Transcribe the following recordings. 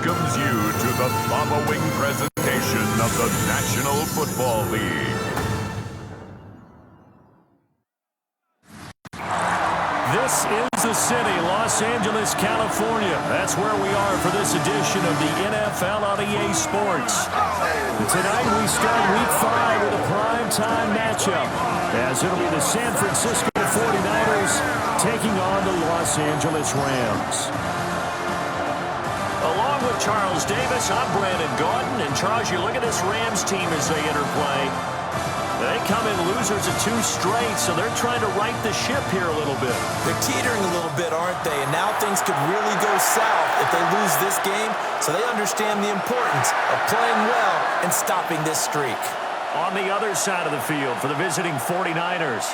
welcomes you to the following presentation of the National Football League. This is the city, Los Angeles, California. That's where we are for this edition of the NFL on EA Sports. Tonight we start Week 5 with a primetime matchup, as it'll be the San Francisco 49ers taking on the Los Angeles Rams. Along with Charles Davis, I'm Brandon Gaudin. And Charles, you look at this Rams team as they interplay. They come in losers of 2 straight, so they're trying to right the ship here a little bit. They're teetering a little bit, aren't they? And now things could really go south if they lose this game, so they understand the importance of playing well and stopping this streak. On the other side of the field for the visiting 49ers,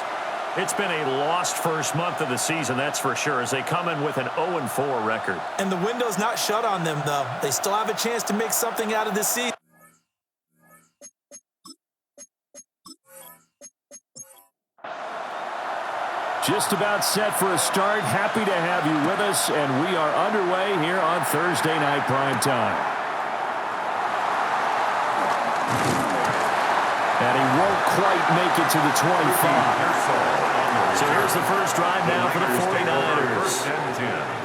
it's been a lost first month of the season, that's for sure, as they come in with an 0-4 record. And the window's not shut on them, though. They still have a chance to make something out of this season. Just about set for a start. Happy to have you with us, and we are underway here on Thursday Night Primetime. And he won't quite make it to the 25. So here's the first drive now for the 49ers.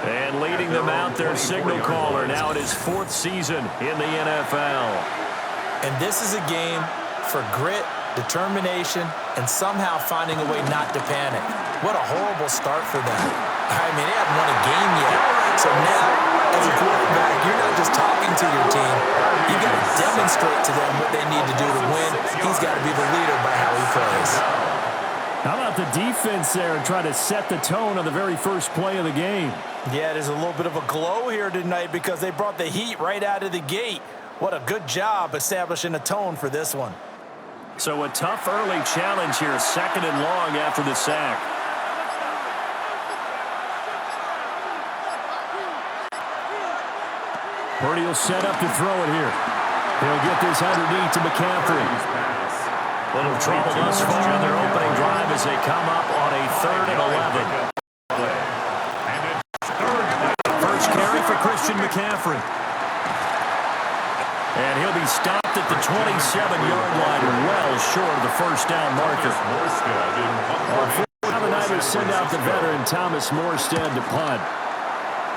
And leading them out, their signal caller. Now it is 4th season in the NFL. And this is a game for grit, determination, and somehow finding a way not to panic. What a horrible start for them. I mean, they haven't won a game yet. So now, as a quarterback, you're not just talking to your team. You've got to demonstrate to them what they need to do to win. He's got to be the leader by how he plays. How about the defense there and try to set the tone on the very first play of the game? Yeah, there's a little bit of a glow here tonight because they brought the heat right out of the gate. What a good job establishing a tone for this one. So a tough early challenge here, 2nd and long after the sack. Purdy will set up to throw it here. He'll get this underneath to McCaffrey. Little trouble thus far on their opening drive as they come up on a 3rd and 11. First carry for Christian McCaffrey. And he'll be stopped at the 27-yard line, well short of the first down marker. Now the Niners send out the veteran Thomas Morstead to punt.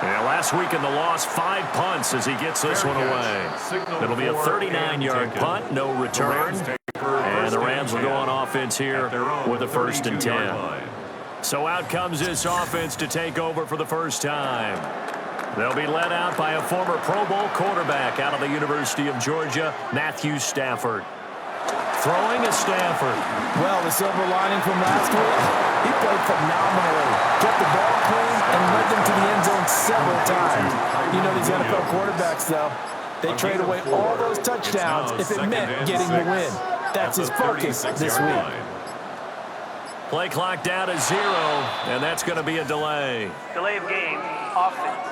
And last week in the loss, 5 punts as he gets this one away. It'll be a 39-yard punt, no return. And the Rams will go on offense here with a 1st and 10. So out comes this offense to take over for the first time. They'll be led out by a former Pro Bowl quarterback out of the University of Georgia, Matthew Stafford. Throwing is Stafford. Well, the silver lining from last week, he played phenomenally. Kept the ball clean and led them to the end zone several times. You know these NFL quarterbacks, though, they trade away all those touchdowns if it meant getting the win. That's his focus this week. Play clock down to 0, and that's going to be a delay. Delay of game, offense.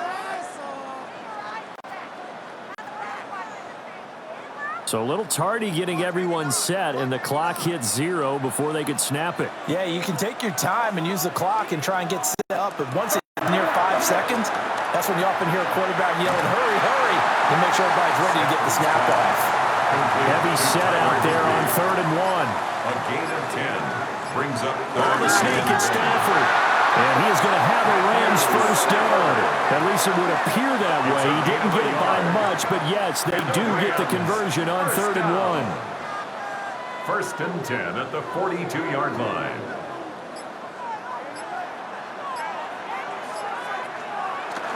So a little tardy getting everyone set, and the clock hits 0 before they could snap it. Yeah, you can take your time and use the clock and try and get set up, but once it's near 5 seconds, that's when you often hear a quarterback yelling, hurry, hurry, and make sure everybody's ready to get the snap off. Heavy set out there on 3rd and 1. A gain of 10 brings up On the sneak at Stafford. And he is going to have a Rams first down. At least it would appear that way. He didn't get it by much, but yes, they do get the conversion on 3rd and 1. 1st and 10 at the 42-yard line.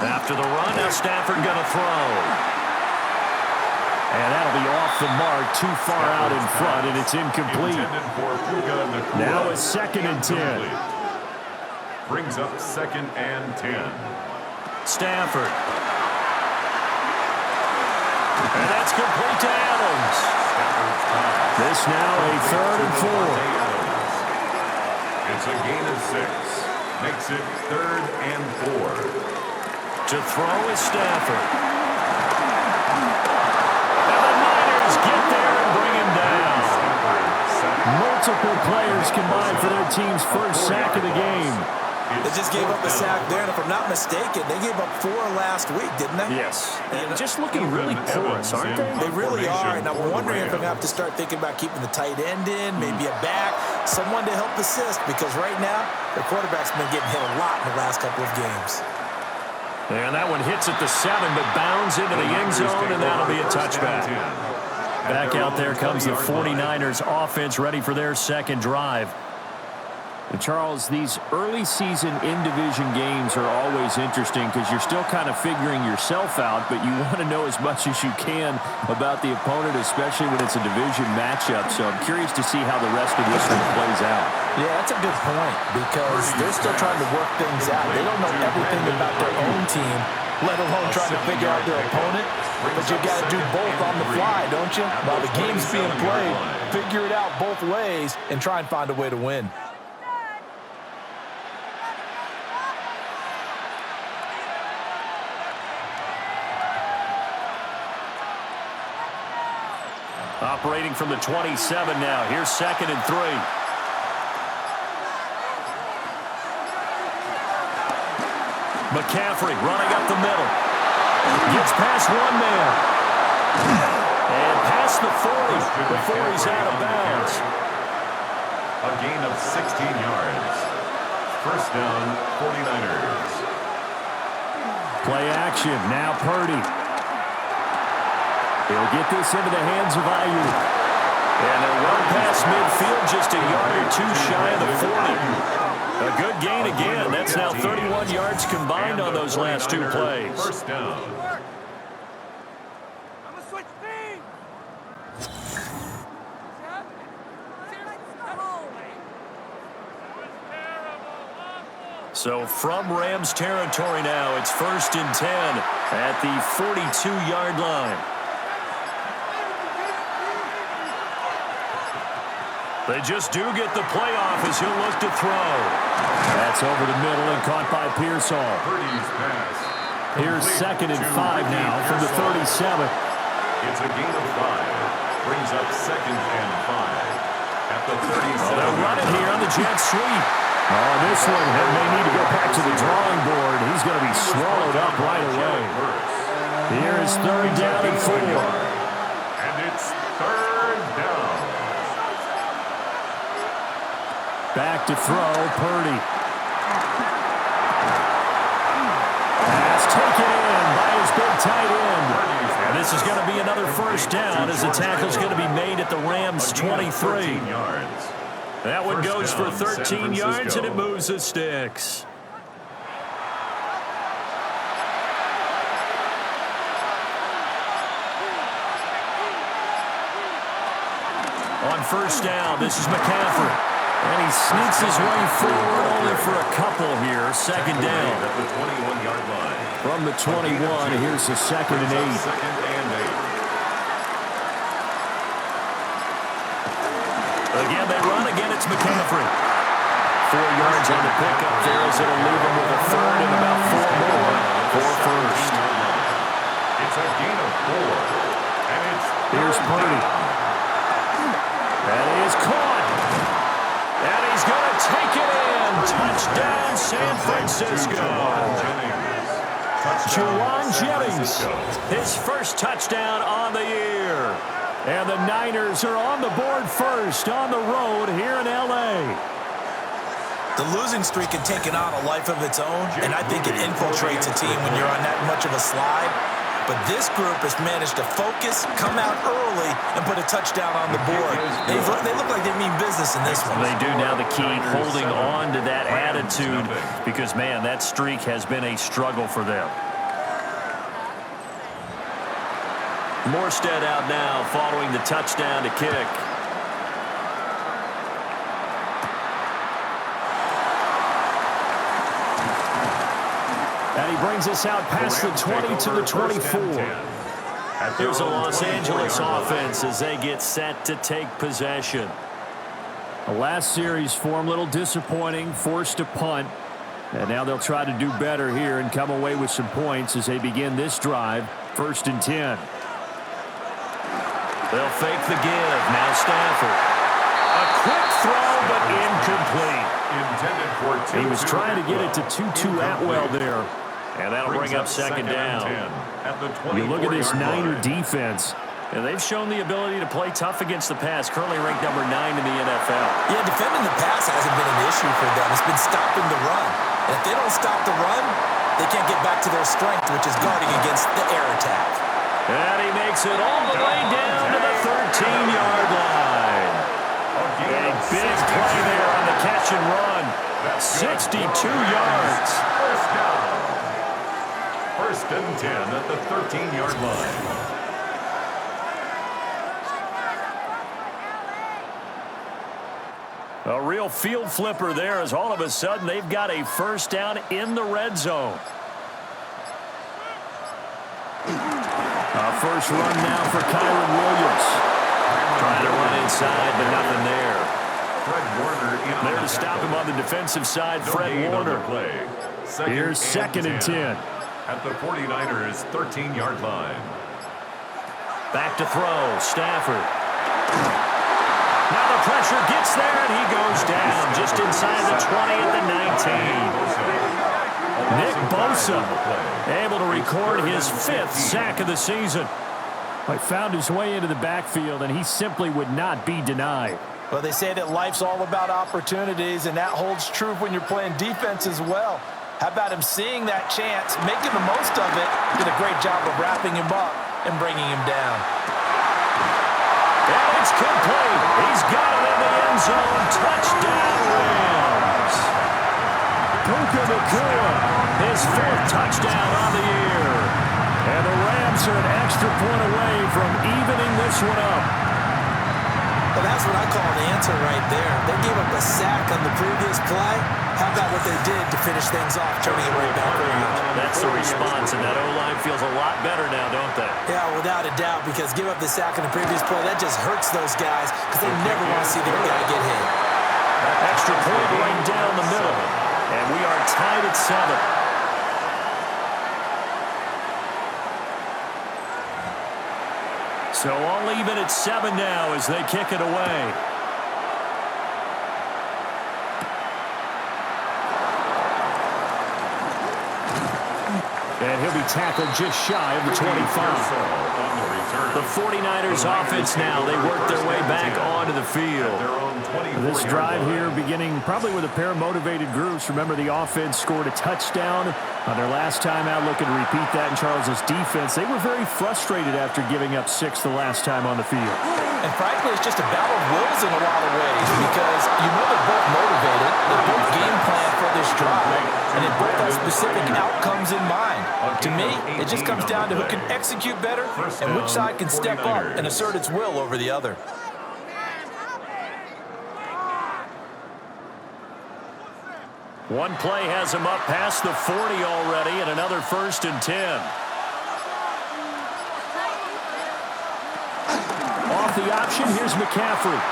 After the run, now Stafford going to throw. And that'll be off the mark, too far out in front, and it's incomplete. Now it's 2nd and 10. Brings up 2nd and 10. Stafford. And that's complete to Adams. This now a 3rd and 4. It's a gain of 6. Makes it 3rd and 4. To throw is Stafford. And the Niners get there and bring him down. Multiple players combined for their team's first sack of the game. They just gave up a sack there, and if I'm not mistaken, they gave up 4 last week, didn't they? Yes. And just looking really porous, aren't they? They really are, and I'm wondering if I'm going to have to start thinking about keeping the tight end in, maybe a back, someone to help assist, because right now, their quarterback's been getting hit a lot in the last couple of games. And that one hits at the 7, but bounds into the end zone, and that'll be a touchback. Back out there comes the 49ers offense, ready for their second drive. And Charles, these early season in-division games are always interesting because you're still kind of figuring yourself out, but you want to know as much as you can about the opponent, especially when it's a division matchup. So I'm curious to see how the rest of this one plays out. Yeah, that's a good point because they're still trying to work things out. They don't know everything about their own team, let alone trying to figure out their opponent. But you got to do both on the fly, don't you? While the game's being played, figure it out both ways and try and find a way to win. Operating from the 27 now. Here's 2nd and 3. McCaffrey running up the middle. Gets past one man. And past the 40 before he's out of bounds. A gain of 16 yards. First down, 49ers. Play action. Now Purdy. He'll get this into the hands of Ayuk. And they'll run past midfield just a yard or 2 shy of the 40. A good gain again. That's now 31 yards combined on those last 2 plays. First down. I'm gonna switch speed. So from Rams territory now, it's 1st and 10 at the 42-yard line. They just do get the playoff as he'll look to throw. That's over the middle and caught by Pearsall. Purdy's pass. Here's 2nd and 5 now from the 37. It's a gain of 5. Brings up 2nd and 5 at the 37. They'll run it here on the jet sweep. Oh, this one may need to go back to the drawing board. He's going to be swallowed up right away. Here is 3rd down and 4. And it's 3rd down. Back to throw, Purdy. Pass taken in by his big tight end. And this is going to be another 1st down as the tackle's going to be made at the Rams' 23. That one goes for 13 yards, and it moves the sticks. On 1st down, this is McCaffrey. And he sneaks his way forward only for a couple here. 2nd down. At the 21-yard line. From the 21, here's the 2nd and 8. 2nd and 8. Again, they run. Again, it's McCaffrey. 4 yards on the pickup there as it'll leave him with a 3rd and about 4 more for 1st. It's a gain of 4. And it's Here's Purdy. And he is caught. And he's going to take it in. Touchdown, San Francisco. Juwan Jennings, his 1st touchdown on the year. And the Niners are on the board first on the road here in L.A. The losing streak can take on a life of its own, and I think it infiltrates a team when you're on that much of a slide. But this group has managed to focus, come out early, and put a touchdown on the board. They look like they mean business in this one. They do. Now the key, holding on to that attitude because, man, that streak has been a struggle for them. Morstead out now following the touchdown to kick. And he brings us out past the 20 to the 24. Here's a Los Angeles offense as they get set to take possession. The last series for them, a little disappointing, forced to punt. And now they'll try to do better here and come away with some points as they begin this drive, 1st and 10. They'll fake the give. Now Stafford. A quick throw, but incomplete. Intended for He was trying to get it to Tutu Atwell there. And that'll bring up second down. You look at this Niner defense, and they've shown the ability to play tough against the pass, currently ranked number 9 in the NFL. Yeah, defending the pass hasn't been an issue for them. It's been stopping the run. And if they don't stop the run, they can't get back to their strength, which is guarding against the air attack. And he makes it all the way down to the 13-yard line. A big play there on the catch and run. 62 yards. First and 10 at the 13-yard line. A real field flipper there as all of a sudden they've got a first down in the red zone. First run now for Kyron Williams. Trying to run inside, but nothing there. Fred Warner there to stop him on the defensive side, Fred Warner. Here's second and 10. At the 49ers' 13-yard line. Back to throw, Stafford. Now the pressure gets there, and he goes down just inside the 20 at the 19. Nick Bosa able to record his 5th sack of the season. He found his way into the backfield, and he simply would not be denied. Well, they say that life's all about opportunities, and that holds true when you're playing defense as well. How about him seeing that chance, making the most of it, did a great job of wrapping him up and bringing him down. And it's complete. He's got it in the end zone. Touchdown, Rams. Puka Nacua, his 4th touchdown on the year. And the Rams are an extra point away from evening this one up. Well, that's what I call an answer right there. They gave up a sack on the previous play. How about what they did to finish things off, turning it right back around? That's the response, and that O-line feels a lot better now, don't they? Yeah, without a doubt, because give up the sack on the previous play, that just hurts those guys because they never want to see their guy get hit. Extra point right down the middle, and we are tied at 7. So all even at 7 now as they kick it away. And he'll be tackled just shy of the 25. The 49ers offense now, they work their way back onto the field. This drive here beginning probably with a pair of motivated groups. Remember, the offense scored a touchdown on their last time out, looking to repeat that in Charles's defense. They were very frustrated after giving up 6 the last time on the field. And frankly, it's just a battle of wills in a lot of ways because you know they're both motivated, they both game plan for this drive, and they both have specific outcomes in mind. To me, it just comes down to who can execute better and which side can step up and assert its will over the other. One play has him up past the 40 already, and another 1st and 10. Off the option, here's McCaffrey.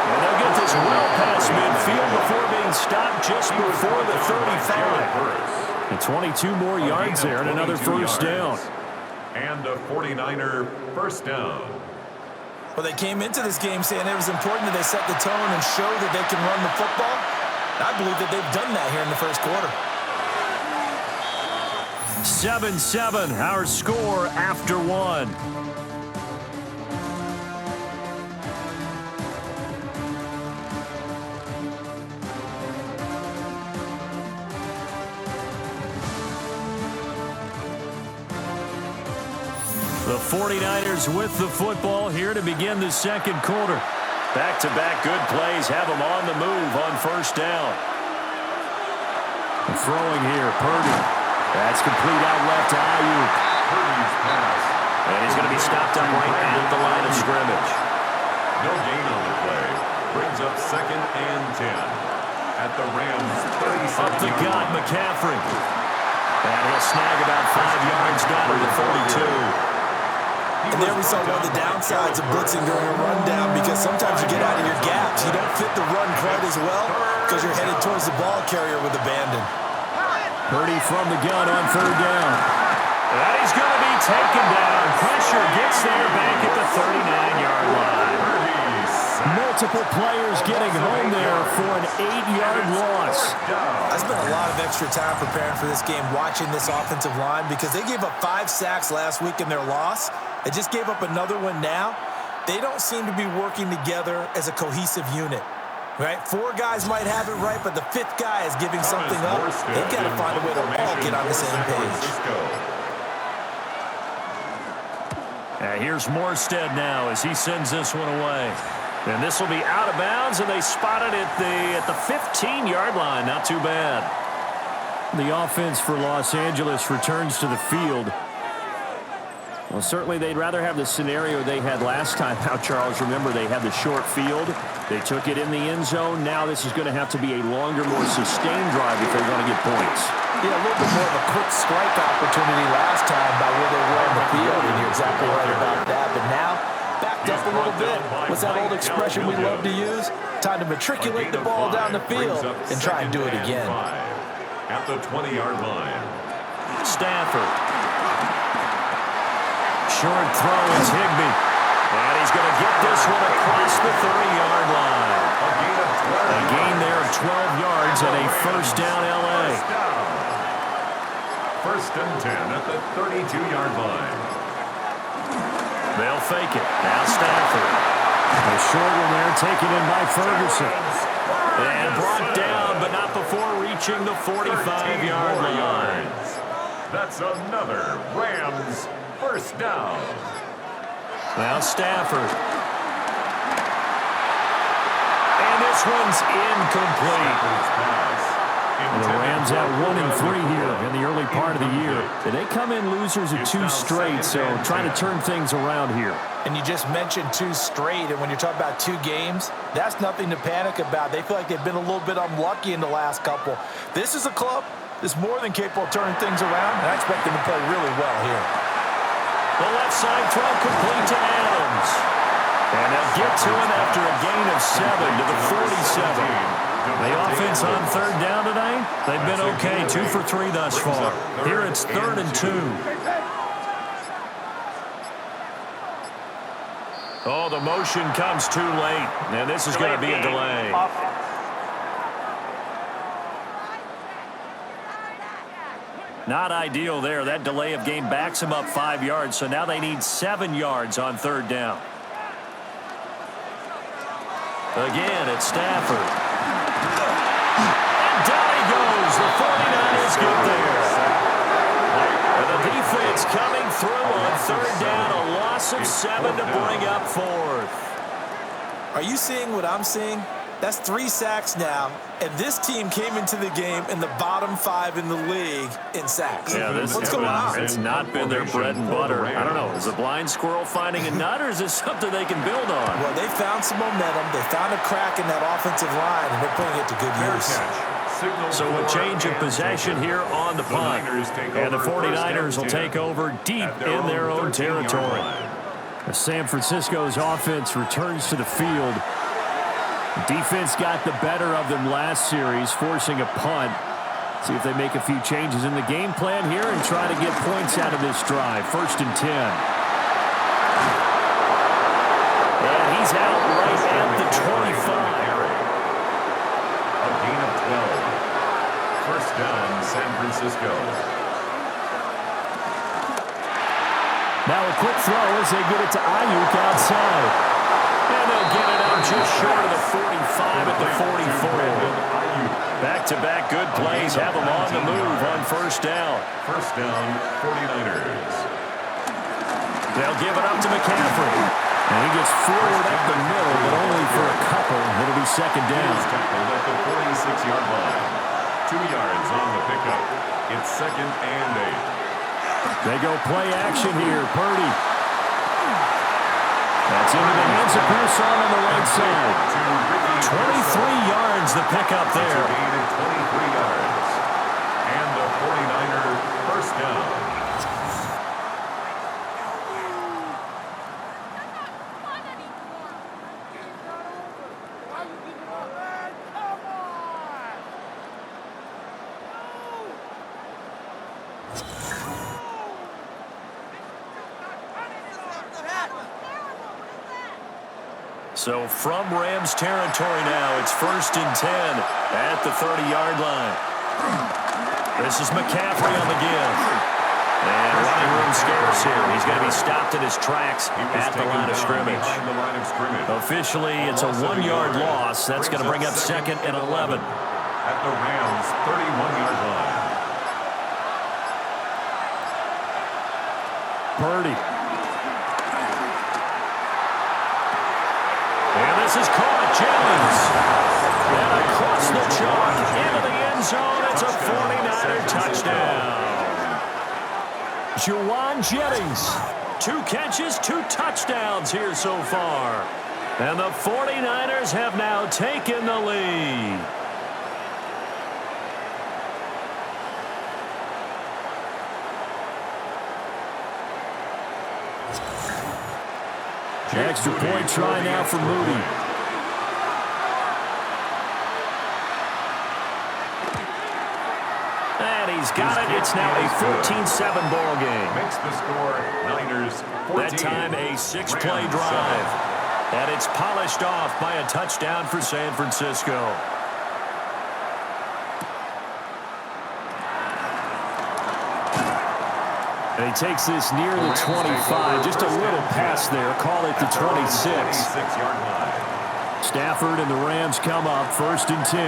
And they'll get this well past midfield before being stopped just before the 35. And 22 more yards there and another first down. And a 49er first down. Well, they came into this game saying it was important that they set the tone and show that they can run the football. I believe that they've done that here in the first quarter. 7-7, our score after 1. The 49ers with the football here to begin the second quarter. Back-to-back good plays have them on the move on first down. Throwing here, Purdy. That's complete out left to Ayuk. And he's going to be stopped up right at the line of scrimmage. No gain on the play. Brings up second and 10. At the Rams' 37. Up the gut, McCaffrey. And he'll snag about 5 yards down to the 42. And there we saw one of the downsides of blitzing during a rundown because sometimes you get out of your gaps. You don't fit the run quite as well because you're headed towards the ball carrier with abandon. Purdy from the gun on 3rd down. And he's going to be taken down. Pressure gets there back at the 39-yard line. Multiple players getting home there for an 8-yard loss. I spent a lot of extra time preparing for this game watching this offensive line because they gave up 5 sacks last week in their loss. They just gave up another one now. They don't seem to be working together as a cohesive unit. Right? 4 guys might have it right, but the 5th guy is giving something up. They've got to find a way to all get on the same page. Here's Morstead now as he sends this one away. And this will be out of bounds, and they spot it at the 15-yard line. Not too bad. The offense for Los Angeles returns to the field. Well, certainly they'd rather have the scenario they had last time out, Charles. Remember, they had the short field. They took it in the end zone. Now this is going to have to be a longer, more sustained drive if they want to get points. Yeah, a little bit more of a quick strike opportunity last time by where they were on the field, and you're exactly right about that. But now, backed up a little bit. What's that old expression we love to use? Time to matriculate the ball down the field and try and do it again. At the 20-yard line. Stafford. Short throw is Higbee. And he's going to get this one across the 30-yard line. A gain there of 12 yards and a first down L.A. First and 10 at the 32-yard line. They'll fake it. Now Stafford. A short one there taken in by Ferguson. And brought down, but not before reaching the 45-yard line. That's another Rams first down. Now Stafford. And this one's incomplete. And the Rams have 1-3 here in the early part of the year. And they come in losers of 2 straight, so trying to turn things around here. And you just mentioned 2 straight, and when you're talking about 2 games, that's nothing to panic about. They feel like they've been a little bit unlucky in the last couple. This is a club that's more than capable of turning things around, and I expect them to play really well here. The left side throw complete to Adams. And they'll get to him after a gain of 7 to the 47. The offense on third down tonight, they've been okay, 2 for 3 thus far. Here it's 3rd and 2. Oh, the motion comes too late, and this is going to be a delay. Not ideal there. That delay of game backs them up 5 yards, so now they need 7 yards on third down. Again, it's Stafford. And down he goes. The 49ers get there. And the defense coming through on third down. A loss of 7 to bring up 4th. Are you seeing what I'm seeing? That's 3 sacks now, and this team came into the game in the bottom 5 in the league in sacks. Yeah, what's going on? It's not been their bread and butter. I don't know. Is a blind squirrel finding a nut, or is this something they can build on? Well, they found some momentum. They found a crack in that offensive line, and they're putting it to good use. So a change of possession here on the punt. And the 49ers will take over deep in their own territory. San Francisco's offense returns to the field. Defense got the better of them last series, forcing a punt. See if they make a few changes in the game plan here and try to get points out of this drive. 1st and 10. And he's out right at the 25. A gain of 12. First down, San Francisco. Now a quick throw as they get it to Ayuk outside. And they'll get it out just short of the 45 at the 44. Back-to-back good plays have them on the move on first down. First down, 49ers. They'll give it up to McCaffrey. And he gets forward up the middle, but only for a couple. It'll be second down. He's tackled at the 46-yard line. 2 yards on the pickup. It's 2nd and 8. They go play action here. Purdy. That's into the hands of Pearson on the right side. 23 yards the pickup there. 23 yards. And the 49er first down. So from Rams territory now, it's 1st and 10 at the 30-yard line. This is McCaffrey on the give. And running room scarce here. He's going to be stopped in his tracks at the line of scrimmage. Officially, it's a 1-yard loss. That's going to bring up 2nd and 11. At the Rams' 31-yard line. Purdy. And this is caught. Jennings. And across the chalk into the end zone. It's a 49er touchdown. Juwan Jennings. 2 catches, 2 touchdowns here so far. And the 49ers have now taken the lead. Extra point try now for Moody. And he's got it. It's now a 14-7 ball game. Makes the score Niners 14. That time a 6-play drive. And it's polished off by a touchdown for San Francisco. And he takes this near the 25. Just a little pass there. Call it the 26. Stafford and the Rams come up 1st and 10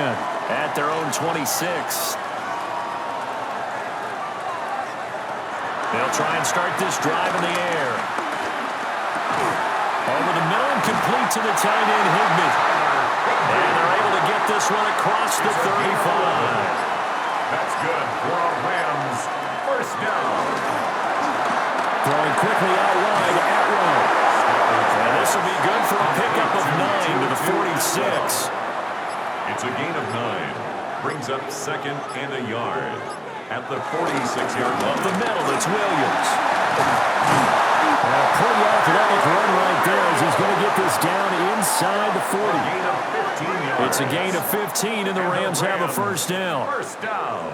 at their own 26. They'll try and start this drive in the air. Over the middle and complete to the tight end, Higbee. And they're able to get this one across the 35. That's good for a Rams first down. Throwing quickly out wide, Atwell. And this will be good for a pickup of 9 to the 46. It's a gain of 9. Brings up 2nd and a yard. At the 46-yard line. Up the middle, it's Williams. And a pretty athletic run right there as he's going to get this down inside the 40. It's a gain of 15, and the Rams have a first down. First down.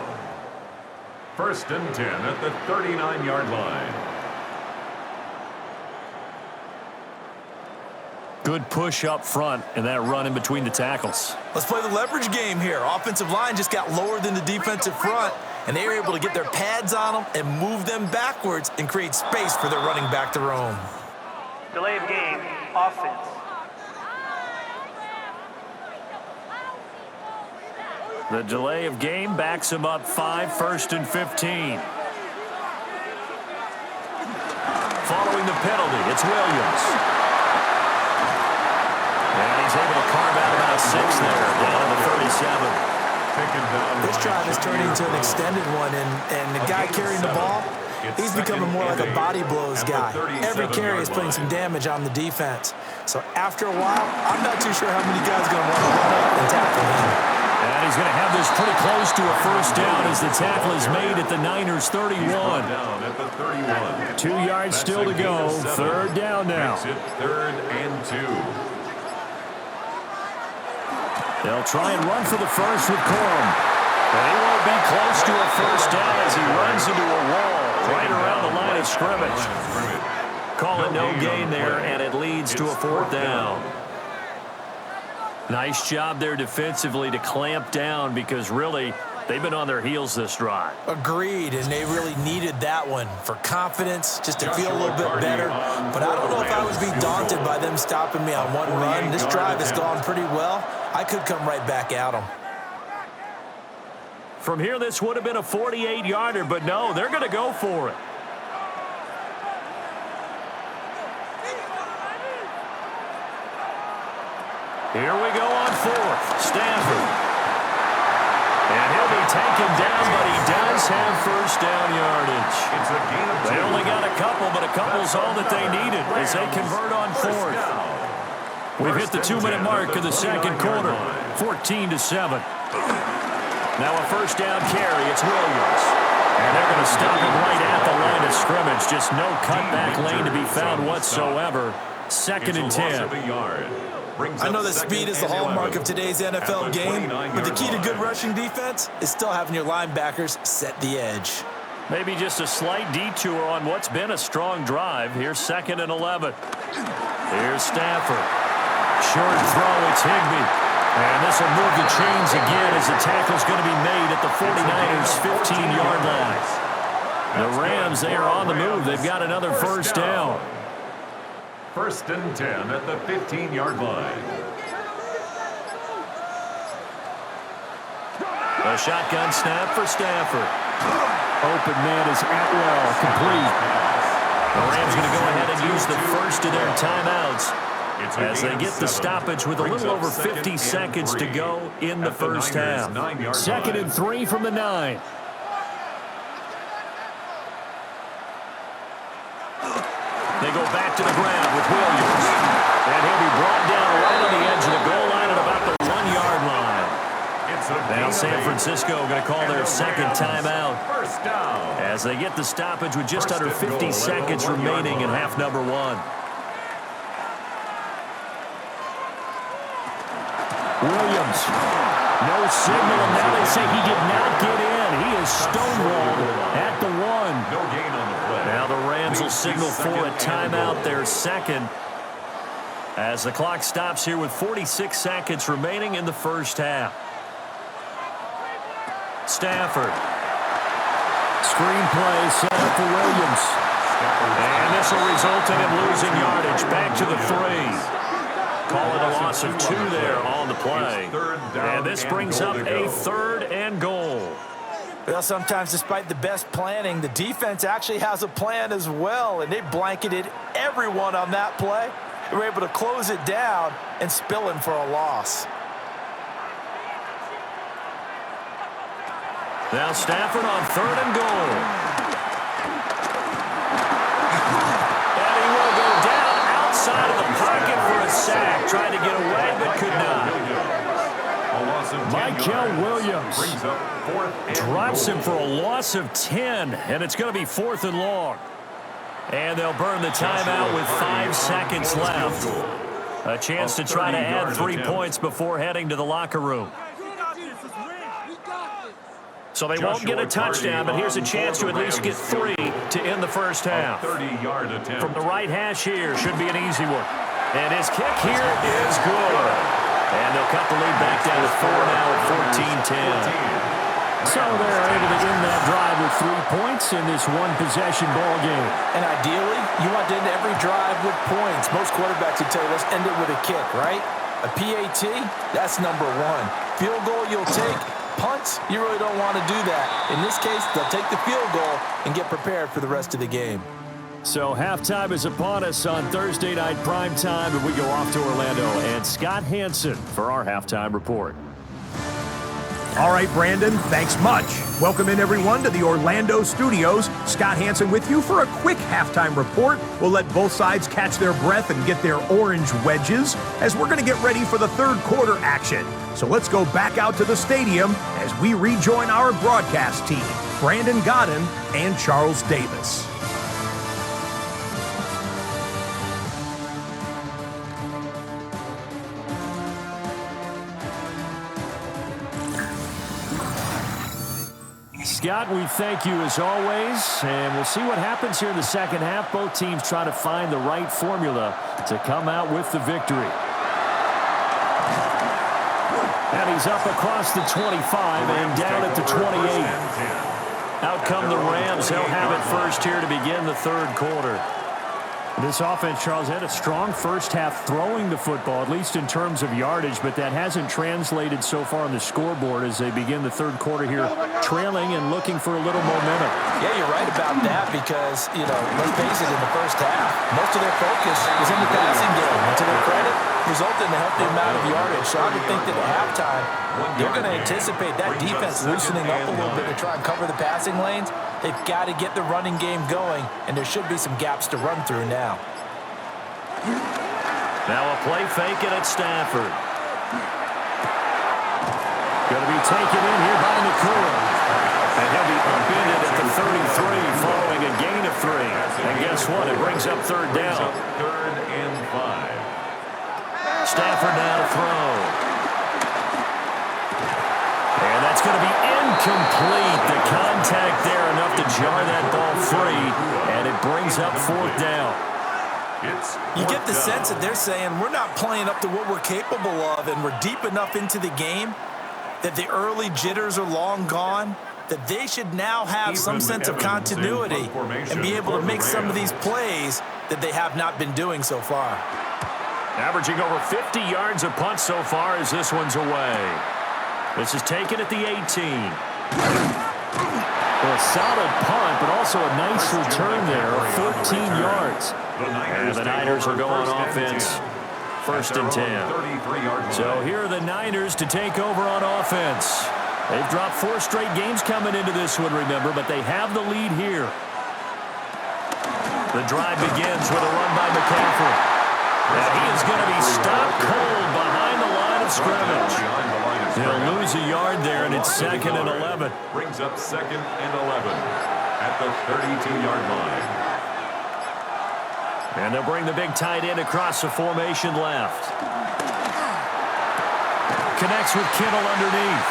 1st and 10 at the 39-yard line. Good push up front and that run in between the tackles. Let's play the leverage game here. Offensive line just got lower than the defensive front, and they were able to get their pads on them and move them backwards and create space for their running back to roam. Delay of game, offense. The delay of game backs him up 5, 1st and 15. Following the penalty, it's Williams. And he's able to carve out about 6 there, down to 37. This drive is turning into an extended one, and the guy carrying the ball, he's becoming more like a body blows guy. Every carry is putting some damage on the defense. So after a while, I'm not too sure how many guys are going to want to run up and tackle him. And he's going to have this pretty close to a first down as the tackle is made at the Niners 31. 2 yards still to go. 3rd down now. 3rd and 2. They'll try and run for the first with Corum. But he won't be close to a first down as he runs into a wall right around the line of scrimmage. Call it no gain there, and it leads to a 4th down. Nice job there defensively to clamp down because really they've been on their heels this drive. Agreed, and they really needed that one for confidence, just to feel a little bit better. But I don't know if I would be daunted by them stopping me on one run. This drive has gone pretty well. I could come right back at them. From here, this would have been a 48-yarder, but no, they're going to go for it. Here we go on 4th. Stafford. And he'll be taken down, but he does have first down yardage. It's a gain of 2. They only got a couple, but a couple's all that they needed as they convert on 4th. We've hit the 2-minute mark of the 2nd quarter. 14-7. Now a first down carry. It's Williams. And they're going to stop him right at the line of scrimmage. Just no cutback lane to be found whatsoever. 2nd and 10. I know that speed is the hallmark of today's NFL game, but the key to good rushing defense is still having your linebackers set the edge. Maybe just a slight detour on what's been a strong drive. Here's 2nd and 11. Here's Stafford. Short throw, it's Higbee. And this will move the chains again as the tackle's going to be made at the 49ers' 15-yard line. The Rams, they are on the move. They've got another first down. 1st and 10 at the 15-yard line. A shotgun snap for Stafford. Open man is Atwell, complete. The Rams going to go ahead and use the first of their timeouts as they get the stoppage with a little over 50 seconds to go in the first half. 2nd and 3 from the 9. They go back to the ground with Williams. And he'll be brought down right on the edge of the goal line at about the 1-yard line. Now San Francisco going to call their second timeout as they get the stoppage with just under 50 seconds remaining in half number 1. Williams, no signal, and now they say he did not get in. He is stonewalled at the 1. No gain on the play. Now the Rams will signal for a timeout, their second, as the clock stops here with 46 seconds remaining in the first half. Stafford. Screen play set up for Williams. And this will result in him losing yardage back to the 3. Call it a loss of 2 there on the play. And this brings up a 3rd and goal. Well, sometimes despite the best planning, the defense actually has a plan as well, and they blanketed everyone on that play. They were able to close it down and spill him for a loss. Now Stafford on 3rd and goal. And he will go down outside of the pocket for a sack. Tried to get away, but could not. Michael Williams drops him for a loss of 10, and it's going to be 4th and long. And they'll burn the timeout with 5 seconds left. A chance to try to add 3 points before heading to the locker room. So they won't get a touchdown, but here's a chance to at least get 3 to end the first half. 30-yard attempt. From the right hash here, should be an easy one. And his kick here is good. And they'll cut the lead back down to 4 now at 14-10. So they're able to end that drive with 3 points in this one-possession ball game. And ideally, you want to end every drive with points. Most quarterbacks would tell you, let's end it with a kick, right? A PAT, that's number 1. Field goal you'll take. Punts, you really don't want to do that. In this case, they'll take the field goal and get prepared for the rest of the game. So halftime is upon us on Thursday night primetime, and we go off to Orlando. And Scott Hansen for our halftime report. All right, Brandon, thanks much. Welcome in, everyone, to the Orlando studios. Scott Hansen with you for a quick halftime report. We'll let both sides catch their breath and get their orange wedges as we're going to get ready for the third quarter action. So let's go back out to the stadium as we rejoin our broadcast team, Brandon Godden and Charles Davis. Scott, we thank you as always, and we'll see what happens here in the second half. Both teams try to find the right formula to come out with the victory. And he's up across the 25 and down at the 28. Out come the Rams. They'll have it first here to begin the third quarter. This offense, Charles, had a strong first half throwing the football, at least in terms of yardage, but that hasn't translated so far on the scoreboard as they begin the third quarter here, trailing and looking for a little momentum. Yeah, you're right about that because, let's face it, in the first half, most of their focus was in the passing game. And to their credit, resulted in a healthy amount of yardage. So I would think that at halftime, they're going to anticipate that defense loosening up a little bit to try and cover the passing lanes. They've got to get the running game going, and there should be some gaps to run through now. Now a play fake it at Stafford. Going to be taken in here by Nakua. And he'll be upended at the 33 following a gain of 3. And guess what? It brings up third down. 3rd and 5. Stafford now to throw. And that's going to be incomplete. The contact there enough to jar that ball free. And it brings up 4th down. You get the sense that they're saying we're not playing up to what we're capable of, and we're deep enough into the game that the early jitters are long gone, that they should now have some sense of continuity and be able to make some of these plays that they have not been doing so far. Averaging over 50 yards a punt so far as this one's away. This is taken at the 18. Well, a solid punt, but also a nice return there of 14 yards. And the Niners are going offense, first and 10. So here are the Niners to take over on offense. They've dropped 4 straight games coming into this one, remember, but they have the lead here. The drive begins with a run by McCaffrey. Now he is going to be stopped cold behind the line of scrimmage. He'll lose a yard there, and it's 2nd and 11. Brings up 2nd and 11 at the 32-yard line. And they'll bring the big tight end across the formation left. Connects with Kittle underneath.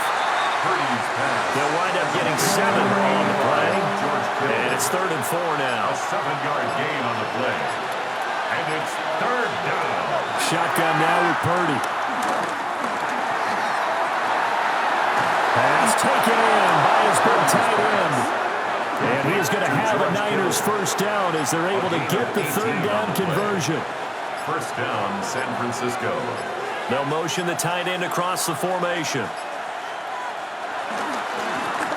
They'll wind up getting 7 on the play. And it's 3rd and 4 now. A 7-yard gain on the play. And it's 3rd down. Shotgun now with Purdy. Pass taken in by his big tight end. And he is going to have a Niners first down as they're able to get the 3rd down conversion. First down, San Francisco. They'll motion the tight end across the formation.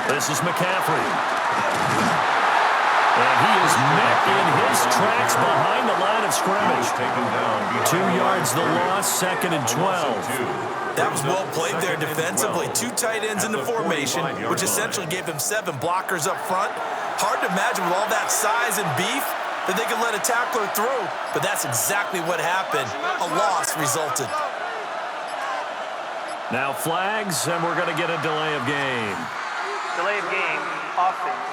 This is McCaffrey. And he is met in his tracks behind the line of scrimmage. 2 yards the loss, 2nd and 12. That was well played there defensively. 2 tight ends in the formation, which essentially gave him 7 blockers up front. Hard to imagine with all that size and beef that they could let a tackler through, but that's exactly what happened. A loss resulted. Now flags, and we're going to get a delay of game. Delay of game, offense.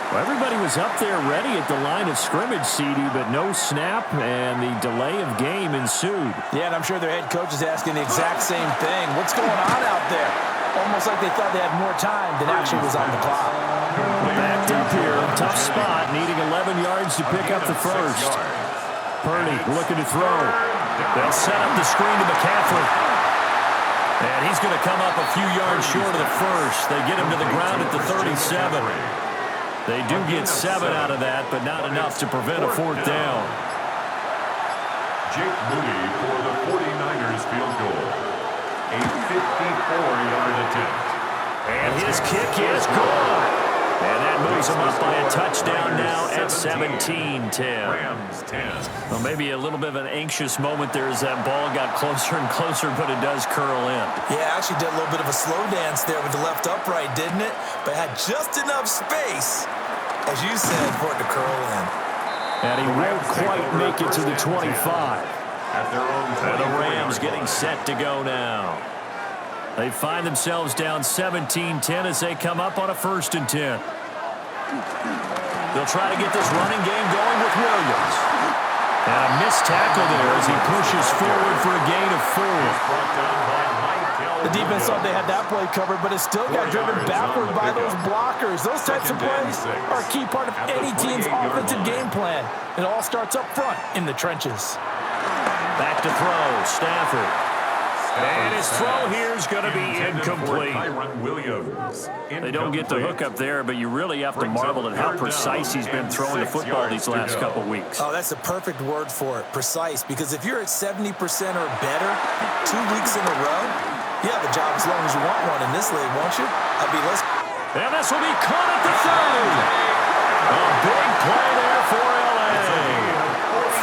Well, everybody was up there ready at the line of scrimmage, CD, but no snap, and the delay of game ensued. Yeah, and I'm sure their head coach is asking the exact same thing. What's going on out there? Almost like they thought they had more time than actually was on the clock. Backed up here, tough spot, needing 11 yards to pick up the first. Purdy looking to throw. They'll set up the screen to McCaffrey. And he's going to come up a few yards short of the first. They get him to the ground at the 37. They do get 7 out of that, but not enough to prevent a 4th down. Jake Moody for the 49ers field goal. A 54-yard attempt. And his kick is good. And that moves him up by a touchdown now at 17-10. Rams 10. Well, maybe a little bit of an anxious moment there as that ball got closer and closer, but it does curl in. Yeah, actually did a little bit of a slow dance there with the left upright, didn't it? But had just enough space, as you said, for it to curl in. And he won't quite make it to the 25. At their own 20. And the Rams getting set to go now. They find themselves down 17-10 as they come up on a 1st and 10. They'll try to get this running game going with Williams. And a missed tackle there as he pushes forward for a gain of 4. The defense thought they had that play covered, but it still got driven backward by those blockers. Those types of plays are a key part of any team's offensive game plan. It all starts up front in the trenches. Back to throw, Stafford. And his throw here is going to be incomplete. They don't get the hook up there, but you really have to marvel at how precise he's been throwing the football these last couple weeks. Oh, that's the perfect word for it, precise, because if you're at 70% or better 2 weeks in a row, you have a job as long as you want one in this league, won't you? I'd be listening. And this will be caught at the 30. A big play there for L.A.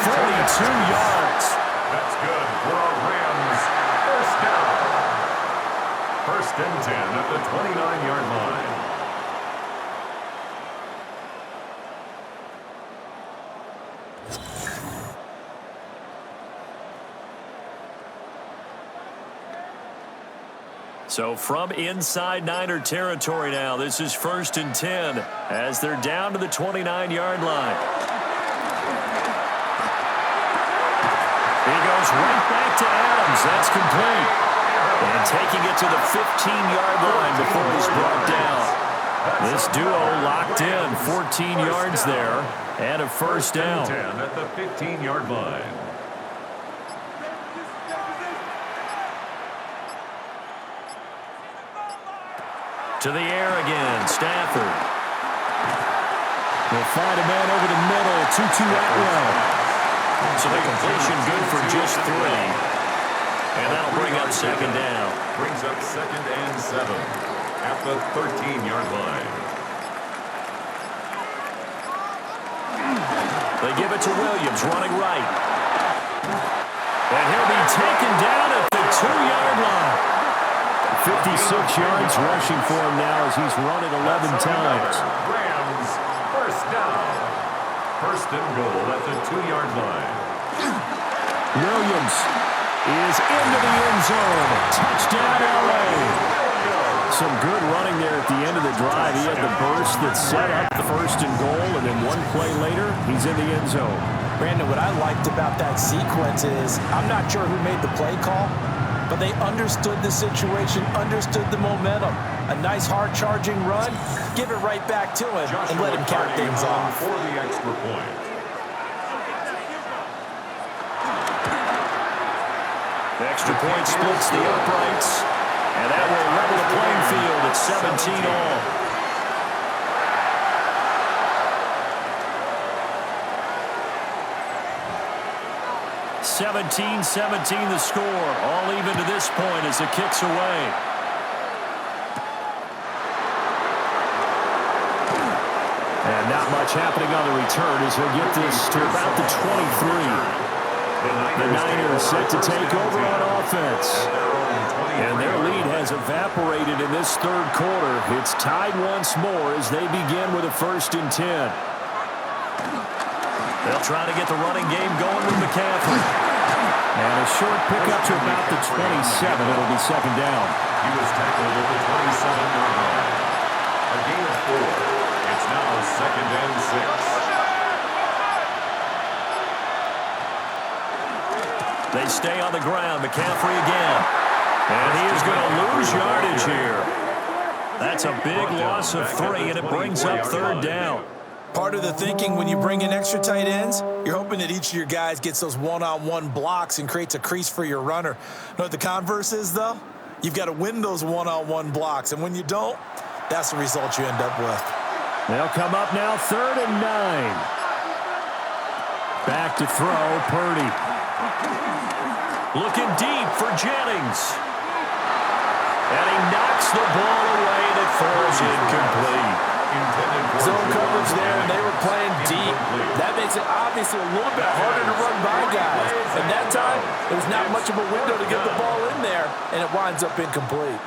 42 yards. That's good for a Rams first down. 1st and 10 at the 29-yard line. So from inside Niner territory now, this is 1st and 10 as they're down to the 29-yard line. He goes right back to Adams. That's complete. And taking it to the 15-yard line before he's brought down. This duo locked in, 14 yards there, and a first down. 10 at the 15-yard line. To the air again, Stafford. They'll find a man over the middle, 2-2 Atwell. So the completion good for just 3. And that'll bring up second down. Brings up 2nd and 7 at the 13-yard line. They give it to Williams, running right. And he'll be taken down at the 2-yard line. 56 yards rushing for him now as he's run it 11 times. Rams, first down. First and goal at the 2-yard line. Williams is into the end zone. Touchdown, LA. Some good running there at the end of the drive. He had the burst that set up the first and goal, and then one play later, he's in the end zone. Brandon, what I liked about that sequence is I'm not sure who made the play call, but they understood the situation, understood the momentum. A nice hard-charging run, give it right back to him, and let him count things off. For the extra point. The extra point splits the uprights, and that will level the playing field at 17 all. (17-17) the score. All even to this point as the kick's away. And not much happening on the return as he'll get this to about the 23. The Niners set to take over on offense. And their lead has evaporated in this third quarter. It's tied once more as they begin with a 1st and 10. They'll try to get the running game going with McCaffrey. And a short pickup to about the 27. It'll be second down. He was tackled at the 27-yard line. A gain of 4. It's now 2nd and 6. They stay on the ground. McCaffrey again. And he is going to lose yardage here. That's a big loss of 3, and it brings up 3rd down. Part of the thinking when you bring in extra tight ends, you're hoping that each of your guys gets those one-on-one blocks and creates a crease for your runner. Know what the converse is, though? You've got to win those one-on-one blocks, and when you don't, that's the result you end up with. They'll come up now 3rd and 9. Back to throw, Purdy. Looking deep for Jennings. And he knocks the ball away and it falls incomplete. Zone coverage there, and they were playing deep. That makes it obviously a little bit harder to run by guys. And that time, there was not much of a window to get the ball in there, and it winds up incomplete.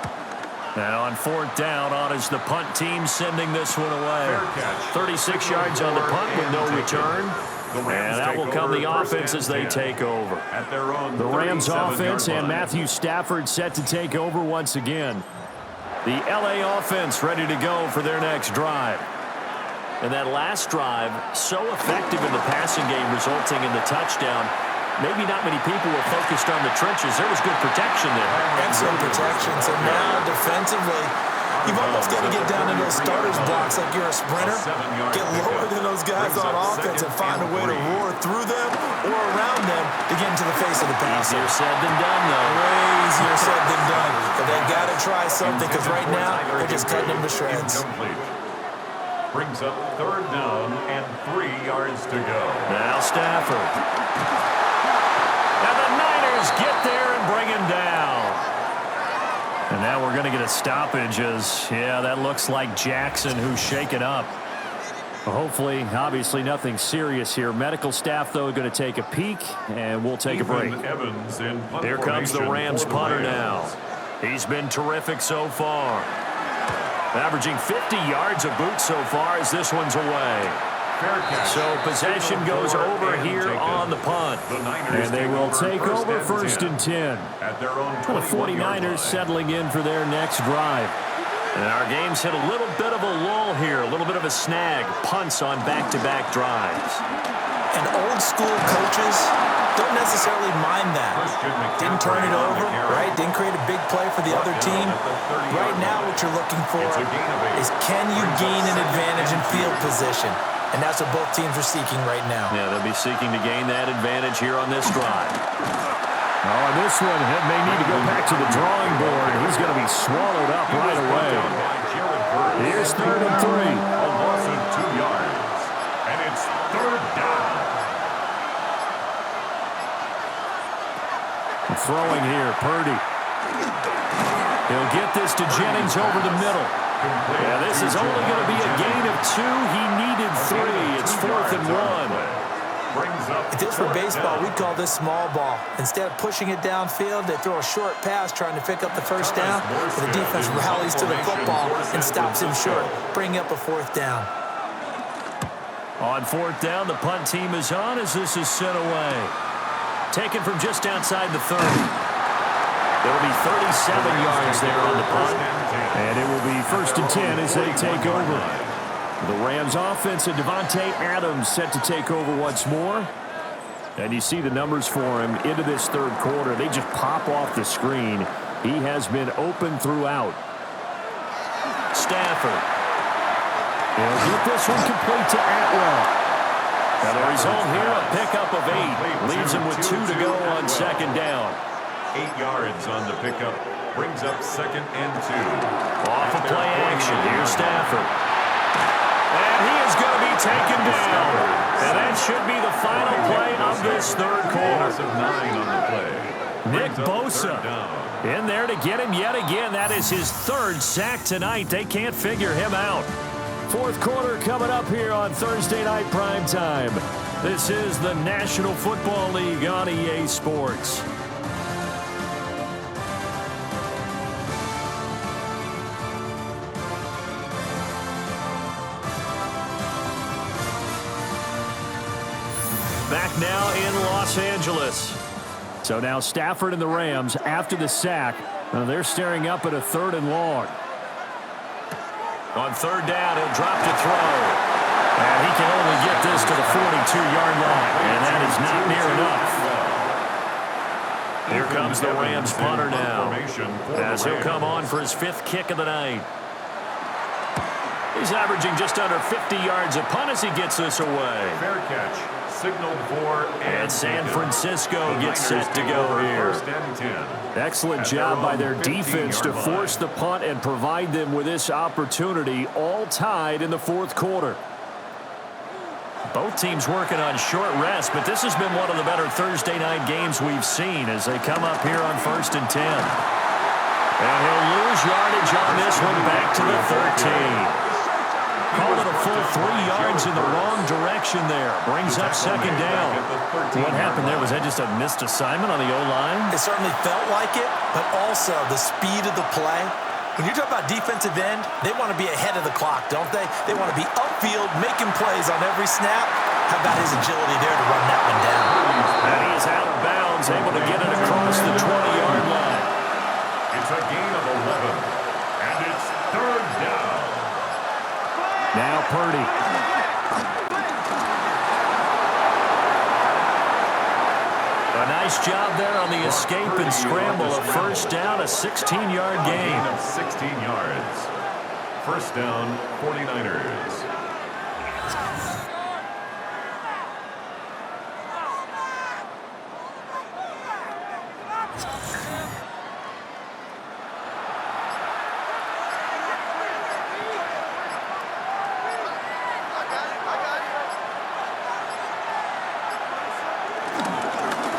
Now on 4th down, on is the punt team sending this one away. 36 yards on the punt with no return. And that will come the offense as they take over. The Rams offense and Matthew Stafford set to take over once again. The LA offense ready to go for their next drive. And that last drive, so effective in the passing game, resulting in the touchdown. Maybe not many people were focused on the trenches. There was good protection there. Excellent protection. So now defensively, you've almost got to get down in those starters blocks like you're a sprinter. Get lower than those guys on offense and find a way to roar through them or around them to get into the face of the passer. Easier said than done, though. Way easier said than done. But they got to try something because right now they're just cutting them to shreds. Brings up 3rd down and 3 yards to go. Now Stafford. And the Niners get there and bring him down. And now we're going to get a stoppage as, yeah, that looks like Jackson who's shaken up. Well, hopefully, obviously nothing serious here. Medical staff, though, going to take a peek, and we'll take a break. Here comes the Rams punter now. He's been terrific so far. Averaging 50 yards a boot so far as this one's away. So possession goes over here on the punt. And they will take over 1st and 10. The 49ers settling in for their next drive. And our game's hit a little bit of a lull here, a little bit of a snag. Punts on back-to-back drives. And old school coaches don't necessarily mind that. Didn't turn it over, right? Didn't create a big play for the other team. Right now what you're looking for is can you gain an advantage in field position? And that's what both teams are seeking right now. Yeah, they'll be seeking to gain that advantage here on this drive. Oh, and this one may need to go back to the drawing board. He's going to be swallowed up right away. Here's 3rd and 3. A loss of 2 yards. And it's 3rd down. Throwing here, Purdy. He'll get this to Jennings over the middle. Yeah, this is only going to be a gain of 2. He needed 3. It's 4th and 1. If this were baseball, we'd call this small ball. Instead of pushing it downfield, they throw a short pass trying to pick up the first down, but the defense rallies to the football and stops him short, bringing up a 4th down. On 4th down, the punt team is on as this is sent away. Taken from just outside the 30. There will be 37 yards there on the punt. And it will be 1st and 10 as they take over. The Rams offense and Devontae Adams set to take over once more. And you see the numbers for him into this 3rd quarter. They just pop off the screen. He has been open throughout. Stafford. He'll get this one complete to Atwell. And the result here, a pickup of 8. Leaves him with 2 to go on 2nd down. 8 yards on the pickup. Brings up 2nd and 2. Off of play action. Here's Stafford. And he is going to be taken down. And that should be the final play of this 3rd quarter. Loss of 9 on the play. Nick Bosa in there to get him yet again. That is his 3rd sack tonight. They can't figure him out. 4th quarter coming up here on Thursday Night Primetime. This is the National Football League on EA Sports. Back now in Los Angeles. So now Stafford and the Rams after the sack. They're staring up at a 3rd and long. On 3rd down, he'll drop to throw. And he can only get this to the 42-yard line. And that is not near enough. Here comes the Rams punter now. As he'll come on for his 5th kick of the night. He's averaging just under 50 yards a punt as he gets this away. Fair catch. Signaled for, and San Francisco gets set to go here. Excellent job by their defense to force the punt and provide them with this opportunity, all tied in the 4th quarter. Both teams working on short rest, but this has been one of the better Thursday night games we've seen as they come up here on 1st and 10. And he'll lose yardage on this one back to the 13. Called it a full 3 yards in the wrong direction there. Brings up 2nd down. What happened there? Was that just a missed assignment on the O-line? It certainly felt like it, but also the speed of the play. When you talk about defensive end, they want to be ahead of the clock, don't they? They want to be upfield, making plays on every snap. How about his agility there to run that one down? And he is out of bounds, able to get it across the 20-yard line. It's a gain of 11, and it's 3rd down. Now Purdy. A nice job there on the escape and scramble. A 1st down, a 16-yard gain. Of 16 yards. 1st down, 49ers.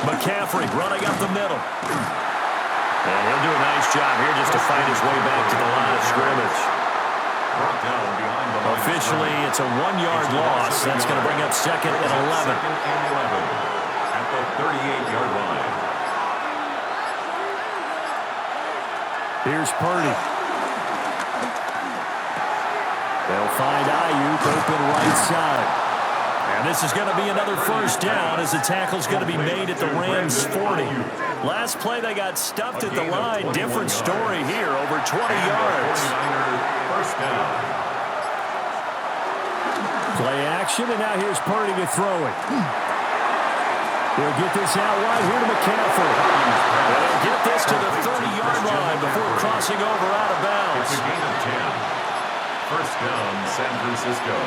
McCaffrey running up the middle. And he'll do a nice job here just to fight his way back to the line of scrimmage. Officially, it's a 1-yard loss. That's going to bring up 2nd and 11. At the 38-yard line. Here's Purdy. They'll find Ayuk open right side. And this is going to be another 1st down as the tackle's going to be made at the Rams' 40. Last play, they got stuffed at the line. Different story here, over 20 yards. 1st down. Play action, and now here's Purdy to throw it. He'll get this out wide here to McCaffrey. They'll get this to the 30-yard line before crossing over out of bounds. It's a gain of 10. First down, San Francisco.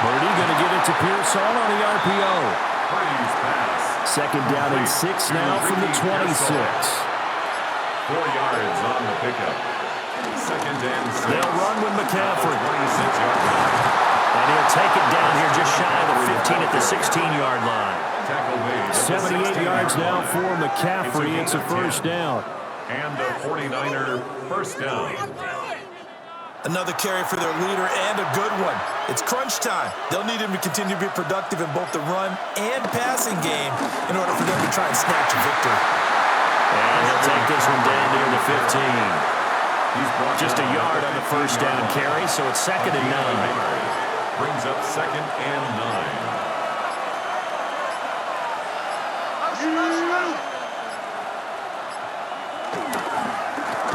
Purdy going to get it to Pearson on the RPO. Purdy's pass. Second down and 6 now from the 26. 4 yards on the pickup. Second and 6. They'll run with McCaffrey. 26-yard line. And he'll take it down here just shy of the 15 at the 16-yard line. Tackle made. 78 yards now for McCaffrey. It's a first down. And a 49er first down. Another carry for their leader and a good one. It's crunch time. They'll need him to continue to be productive in both the run and passing game in order for them to try and snatch a victory. And he'll take this one down near the 15. Just a yard on the first down carry, so it's second and 9. Brings up second and 9.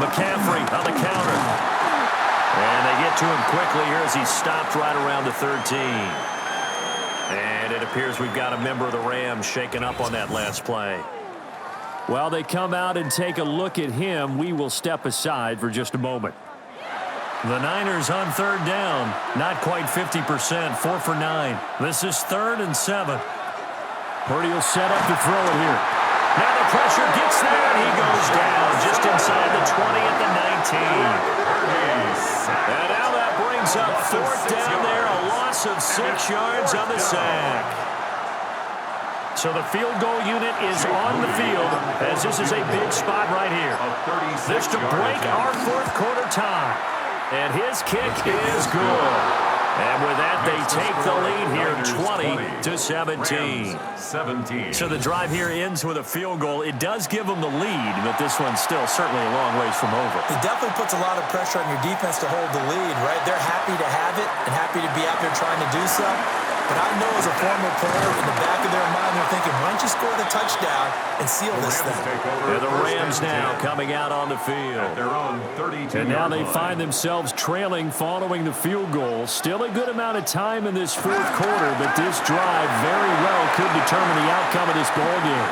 McCaffrey on the counter. And they get to him quickly here as he stopped right around the 13. And it appears we've got a member of the Rams shaken up on that last play. While they come out and take a look at him, we will step aside for just a moment. The Niners on third down. Not quite 50%, 4 for 9. This is 3rd and 7. Purdy will set up to throw it here. Now the pressure gets there, and he goes down just inside the 20 at the 19. And now that brings up 4th down there, a loss of 6 yards on the sack. So the field goal unit is on the field as this is a big spot right here. This to break our 4th quarter tie. And his kick is good. And with that, they take the lead here 20-17. So the drive here ends with a field goal. It does give them the lead, but this one's still certainly a long ways from over. It definitely puts a lot of pressure on your defense to hold the lead, right? They're happy to have it and happy to be out there trying to do so. But I know as a former player, in the back of their mind, they're thinking, why don't you score the touchdown and seal this thing? And the Rams now coming out on the field. And now they find themselves trailing following the field goal. Still a good amount of time in this 4th quarter, but this drive very well could determine the outcome of this ballgame.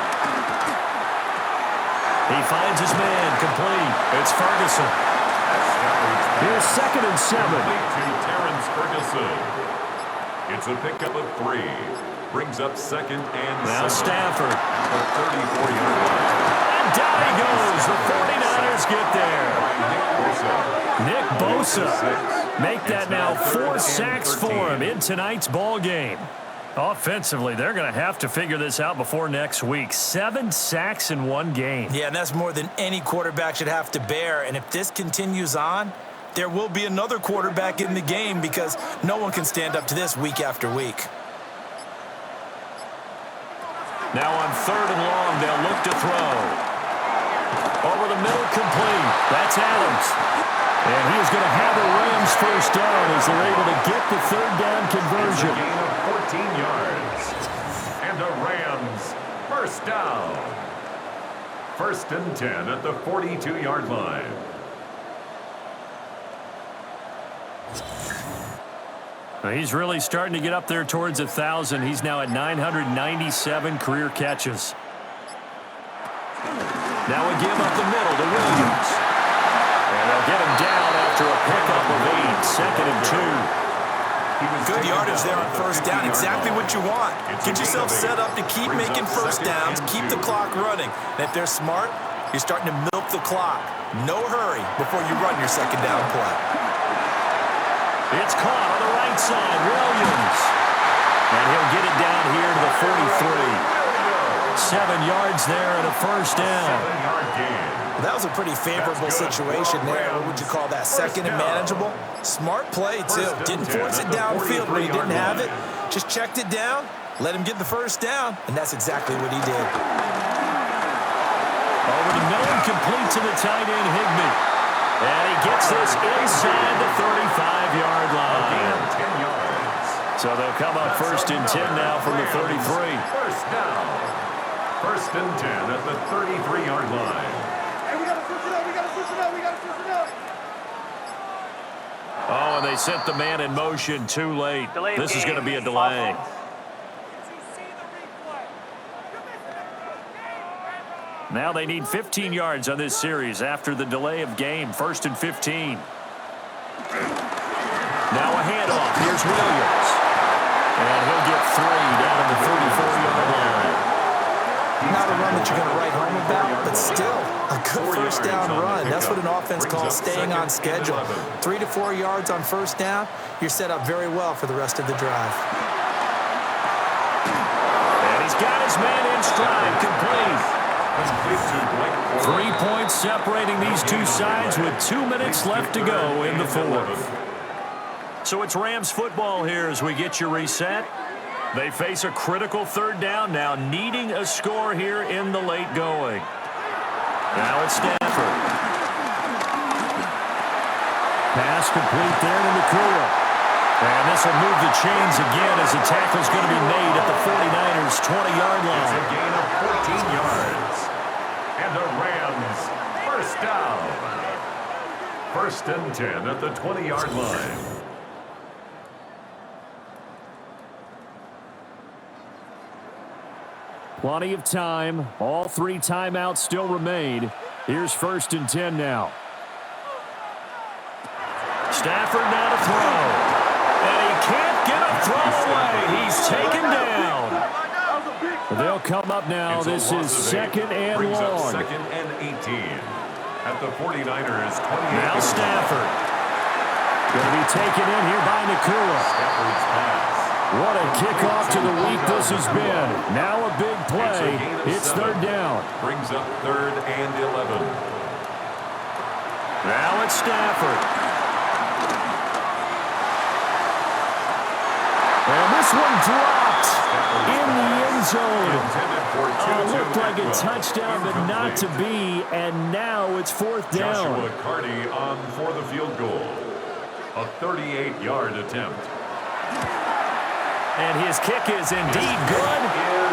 He finds his man complete. It's Ferguson. Here's 2nd and 7. Terrence Ferguson. It's a pickup of 3. Brings up 2nd and 7. Now Stafford. The 34-yard line. And down he goes. The 49ers get there. Nick Bosa. Make that now 4 sacks for him in tonight's ball game. Offensively, they're going to have to figure this out before next week. 7 sacks in one game. Yeah, and that's more than any quarterback should have to bear. And if this continues on, there will be another quarterback in the game because no one can stand up to this week after week. Now on 3rd and long, they'll look to throw. Over the middle, complete. That's Adams. And he is going to have the Rams first down as they're able to get the 3rd down conversion. It's a gain of 14 yards. And the Rams first down. 1st and 10 at the 42-yard line. He's really starting to get up there towards 1,000. He's now at 997 career catches. Now a give up the middle to Williams. And they'll get him down after a pickup of 8. 2nd and 2. Good yardage there on first down. Exactly what you want. Get yourself set up to keep making first downs, keep the clock running. And if they're smart, you're starting to milk the clock. No hurry before you run your 2nd down play. It's caught on the right side, Williams. And he'll get it down here to the 43. 7 yards there and a first down. That was a pretty favorable situation there. What would you call that? 2nd and manageable? Smart play, too. Didn't force it downfield when he didn't have it. Just checked it down, let him get the first down, and that's exactly what he did. Over the middle, complete to the tight end, Higbee. And he gets this inside the 35-yard line. 10 yards. So they'll come up 1st and 10 now from the 33. First down. 1st and 10 at the 33-yard line. Oh, and they they sent the man in motion too late. Delay of This is game. going to be a delay. Offense. Now they need 15 yards on this series after the delay of game. 1st and 15. Now a handoff. Here's Williams. And he'll get 3 down at the 34-yard line. Not a run that you're going to write home about, but still a good first down run. That's what an offense calls staying on schedule. 3 to 4 yards on first down, you're set up very well for the rest of the drive. And he's got his man in stride, complete. 3 points separating these two sides with 2 minutes left to go in the fourth. So it's Rams football here as we get you reset. They face a critical 3rd down now, needing a score here in the late going. Now it's Stafford. Pass complete there to Nakua. And this will move the chains again as the tackle's going to be made at the 49ers' 20-yard line. It's a gain of 14 yards. And the Rams, first down. 1st and 10 at the 20-yard line. Plenty of time. All 3 timeouts still remain. Here's 1st and 10 now. Stafford now to throw. And he can't get a throw away. He's taken down. They'll come up now. This is 2nd and brings up long. 2nd and 18 at the 49ers' 28. Now Stafford. Going to be taken in here by Nakua. Stafford's pass. What a kickoff to the week this has been. Now a big play. It's 3rd down. Brings up 3rd and 11. Now it's Stafford. And this one dropped in the end zone. Looked like a touchdown, but not to be. And now it's 4th down. Joshua Carty on for the field goal. A 38-yard attempt. And his kick is indeed good.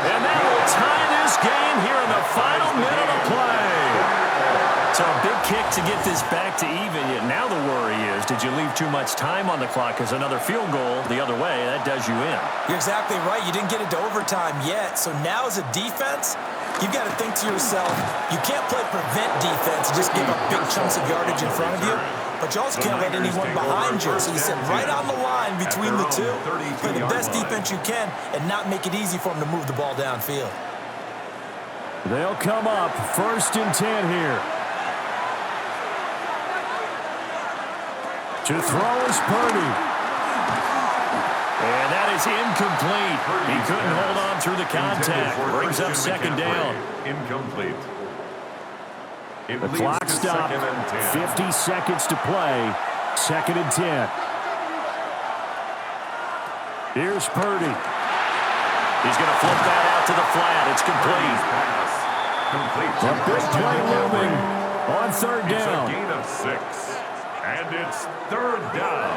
And that will tie this game here in the final minute of play. So a big kick to get this back to even. Yet now the worry is, did you leave too much time on the clock? Because another field goal the other way, that does you in. You're exactly right. You didn't get it to overtime yet. So now as a defense, you've got to think to yourself, you can't play prevent defense and just give up big chunks of yardage in front of you. But you also can't let anyone behind you. So you sit right on the line between the two, play the best defense you can, and not make it easy for them to move the ball downfield. They'll come up 1st and 10 here. To throw is Purdy. And that is incomplete. He couldn't hold on through the contact. Brings up 2nd down. Incomplete. The clock stopped. 50 seconds to play. 2nd and 10. Here's Purdy. He's going to flip that out to the flat. It's complete. Complete. A big play looming on 3rd down. It's a gain of 6. And it's 3rd down.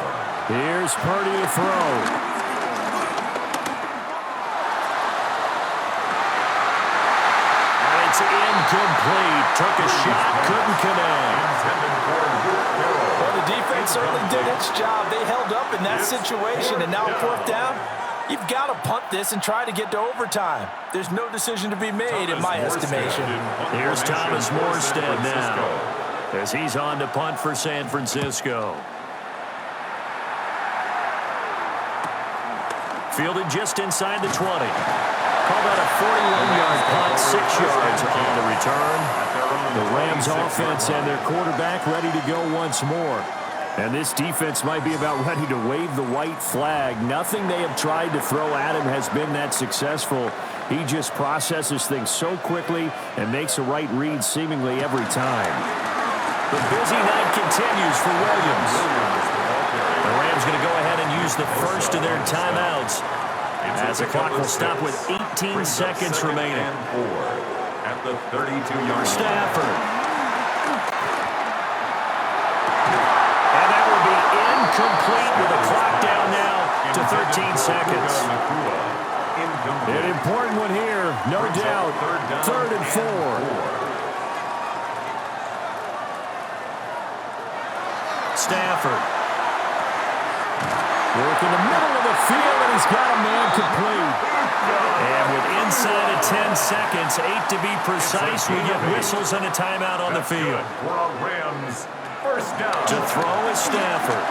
Here's Purdy to throw. It's incomplete. Took a shot, couldn't connect. Well, the defense certainly did its job. They held up in that situation, and now 4th down, you've got to punt this and try to get to overtime. There's no decision to be made, in my estimation. Here's Thomas Morstead now, as he's on to punt for San Francisco. Fielded just inside the 20. Call that a 41-yard punt, 6 yards on the return. The Rams offense and their quarterback ready to go once more. And this defense might be about ready to wave the white flag. Nothing they have tried to throw at him has been that successful. He just processes things so quickly and makes the right read seemingly every time. The busy night continues for Williams. The Rams going to go ahead and use the first of their timeouts, as the clock will stop with 18 seconds remaining. At the 32-yard Stafford. And that will be incomplete with the clock down now to 13 seconds. An important one here, no doubt. 3rd and 4. Stafford. Working the middle of the field, and he's got a man complete. And with inside of 10 seconds, 8 to be precise, we get whistles and a timeout on the field. For a Rams first down. To throw is Stafford.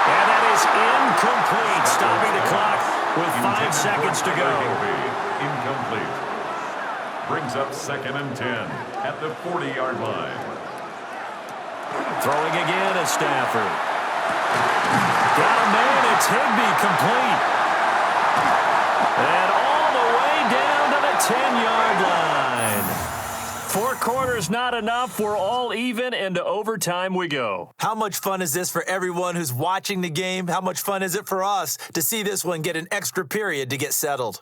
And that is incomplete, stopping the clock with 5 seconds to go. Incomplete. Brings up 2nd and 10 at the 40-yard line. Throwing again is Stafford. Got a man, it's Higbee, complete. And all the way down to the 10-yard line. 4 quarters not enough. We're all even, and to overtime we go. How much fun is this for everyone who's watching the game? How much fun is it for us to see this one get an extra period to get settled?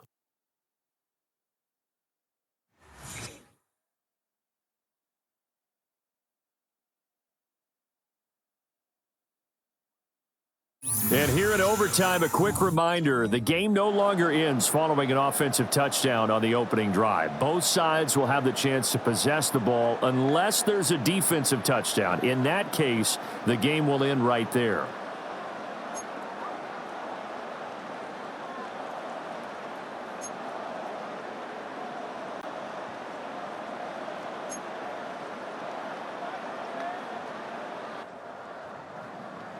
And here in overtime, a quick reminder, the game no longer ends following an offensive touchdown on the opening drive. Both sides will have the chance to possess the ball unless there's a defensive touchdown. In that case, the game will end right there.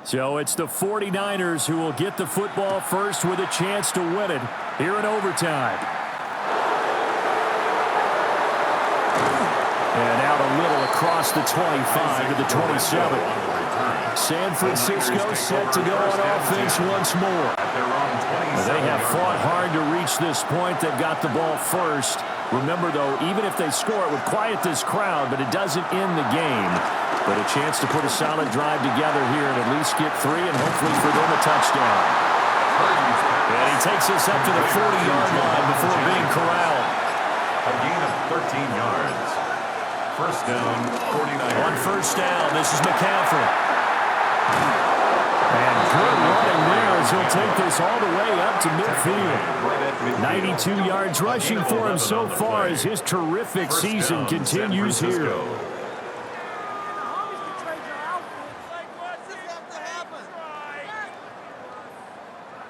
So it's the 49ers who will get the football first with a chance to win it here in overtime. And out a little across the 25 to the 27. San Francisco set to go on offense once more. They have fought hard to reach this point. They've got the ball first. Remember, though, even if they score, it would quiet this crowd, but it doesn't end the game. But a chance to put a solid drive together here and at least get 3 and hopefully for them a touchdown. And he takes us up to the 40-yard line before being corralled. A gain of 13 yards. First down, 49. On first down, this is McCaffrey. And good running there as he'll take this all the way up to midfield. 92 yards rushing for him so far as his terrific season continues here.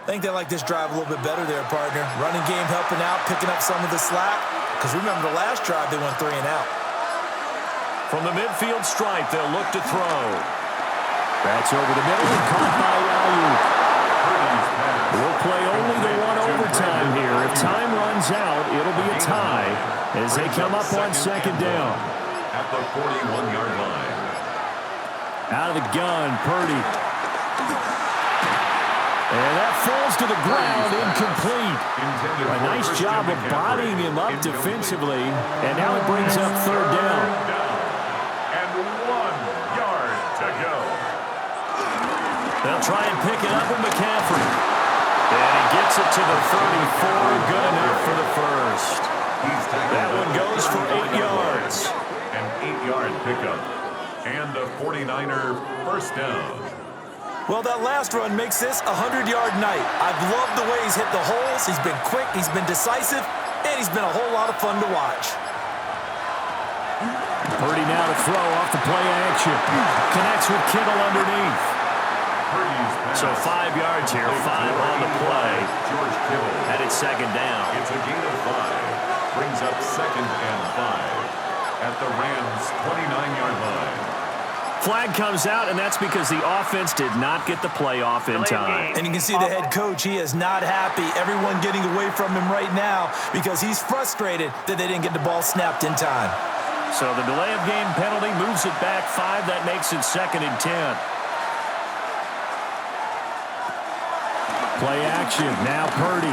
I think they like this drive a little bit better there, partner. Running game helping out, picking up some of the slack. Because remember, the last drive, they went 3 and out. From the midfield stripe, they'll look to throw. That's over the middle and caught by Ayuk. We'll play only the one overtime here. If time runs out, it'll be a tie as they come up on second down. At the 41-yard line. Out of the gun, Purdy. And that falls to the ground, incomplete. A nice job of bodying him up defensively, and now it brings up third down. And 1 yard to go. They'll try and pick it up with McCaffrey. And he gets it to the 34, good enough for the first. That one goes for 8 yards. An 8-yard pickup. And a 49er first down. Well, that last run makes this a 100-yard night. I've loved the way he's hit the holes. He's been quick, he's been decisive, and he's been a whole lot of fun to watch. Purdy now to throw off the play action. Connects with Kittle underneath. So 5 yards here, 5 on the play. George Kittle. And it's second down. It's a gain of 5. Brings up 2nd and 5 at the Rams' 29-yard line. Flag comes out, and that's because the offense did not get the play off in time. And you can see the head coach, he is not happy. Everyone getting away from him right now because he's frustrated that they didn't get the ball snapped in time. So the delay of game penalty moves it back 5. That makes it 2nd and 10. Play action. Now Purdy.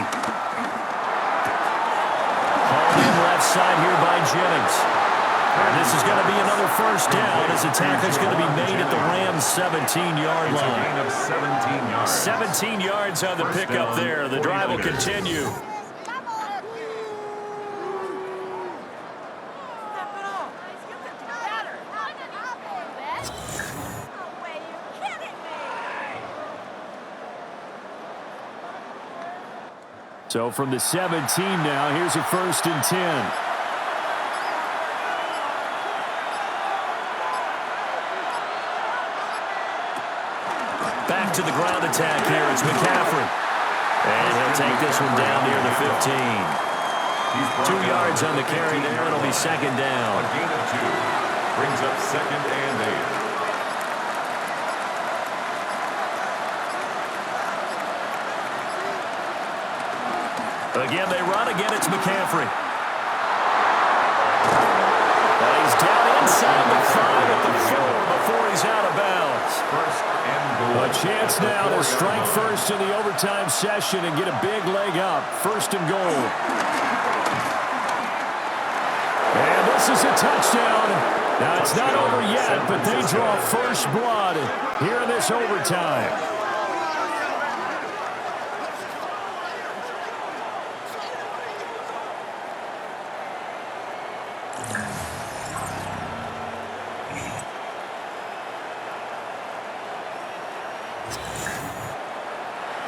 Hauled in left side here by Jennings. And this is going to be another first down as the tackle's going to be made at the Rams' 17-yard It's a line. gain of 17 yards. 17 yards on the pickup there. The drive will continue. So from the 17 now, here's a 1st and 10. Back to the ground attack here. It's McCaffrey. And he'll take this one down near the 15. 2 yards on the carry there. It'll be second down. A gain of 2. Brings up second and 8. Again, they run. Again, it's McCaffrey. And he's down inside the 5 at the 4 before he's out of bounds. First and goal. A chance now to strike first in the overtime session and get a big leg up. First and goal. And this is a touchdown. Now, it's not over yet, but they draw first blood here in this overtime.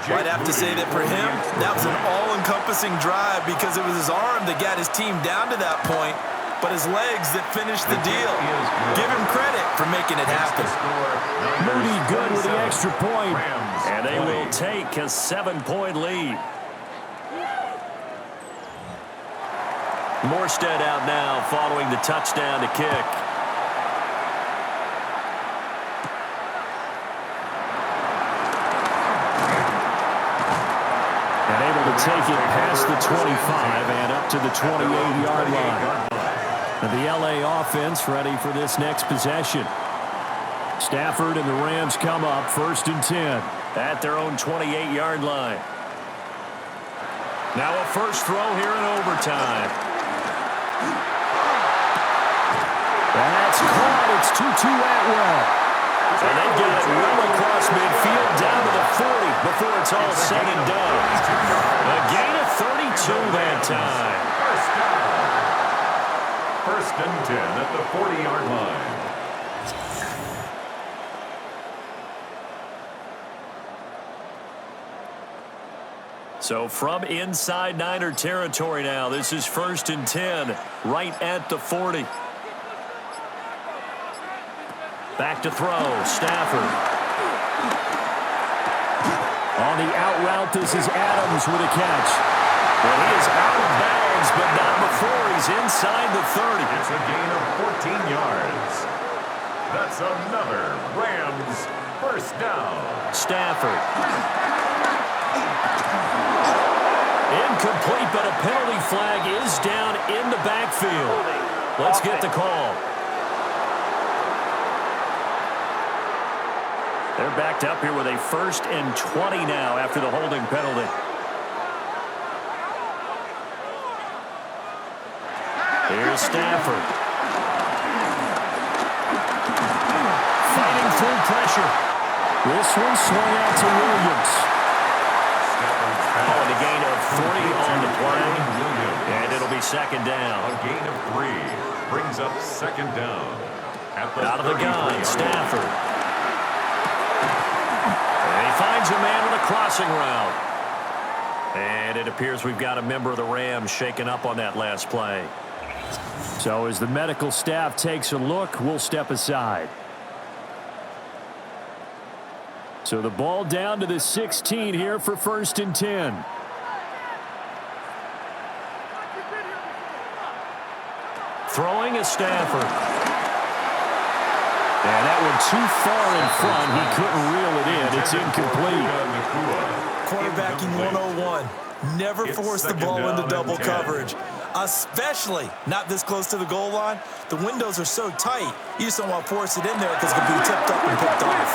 I'd have to say that for him, that was an all-encompassing drive because it was his arm that got his team down to that point, but his legs that finished the deal. Give him credit for making it happen. Moody good with the extra point, and they will take a 7-point lead. Morstead out now following the touchdown to kick. Take it past the 25 and up to the 28-yard line. And the LA offense ready for this next possession. Stafford and the Rams come up first and 10 at their own 28-yard line. Now a first throw here in overtime. That's caught. It's Tutu Atwell. And they've got it well across midfield down to the 40 before it's all said and done. A gain of 32 that time. First and 10 at the 40-yard line. So from inside Niner territory now, this is first and 10 right at the 40. Back to throw, Stafford. On the out route, this is Adams with a catch. Well, he is out of bounds, but not before he's inside the 30. It's a gain of 14 yards. That's another Rams first down. Stafford. Incomplete, but a penalty flag is down in the backfield. Let's get the call. They're backed up here with a first and 20 now after the holding penalty. Here's Stafford. Fighting through pressure. This one swung out to Williams. Oh, and a gain of 3 on the play. And it'll be second down. A gain of 3 brings up second down. Out of the gun, Stafford. And he finds a man with a crossing route. And it appears we've got a member of the Rams shaken up on that last play. So as the medical staff takes a look, we'll step aside. So the ball down to the 16 here for first and 10. Throwing is Stafford. And that one too far in front. He couldn't reel it in. It's incomplete. Quarterbacking 101. Never force the ball into double coverage, especially not this close to the goal line. The windows are so tight, you just don't want to force it in there because it could be tipped up and picked off.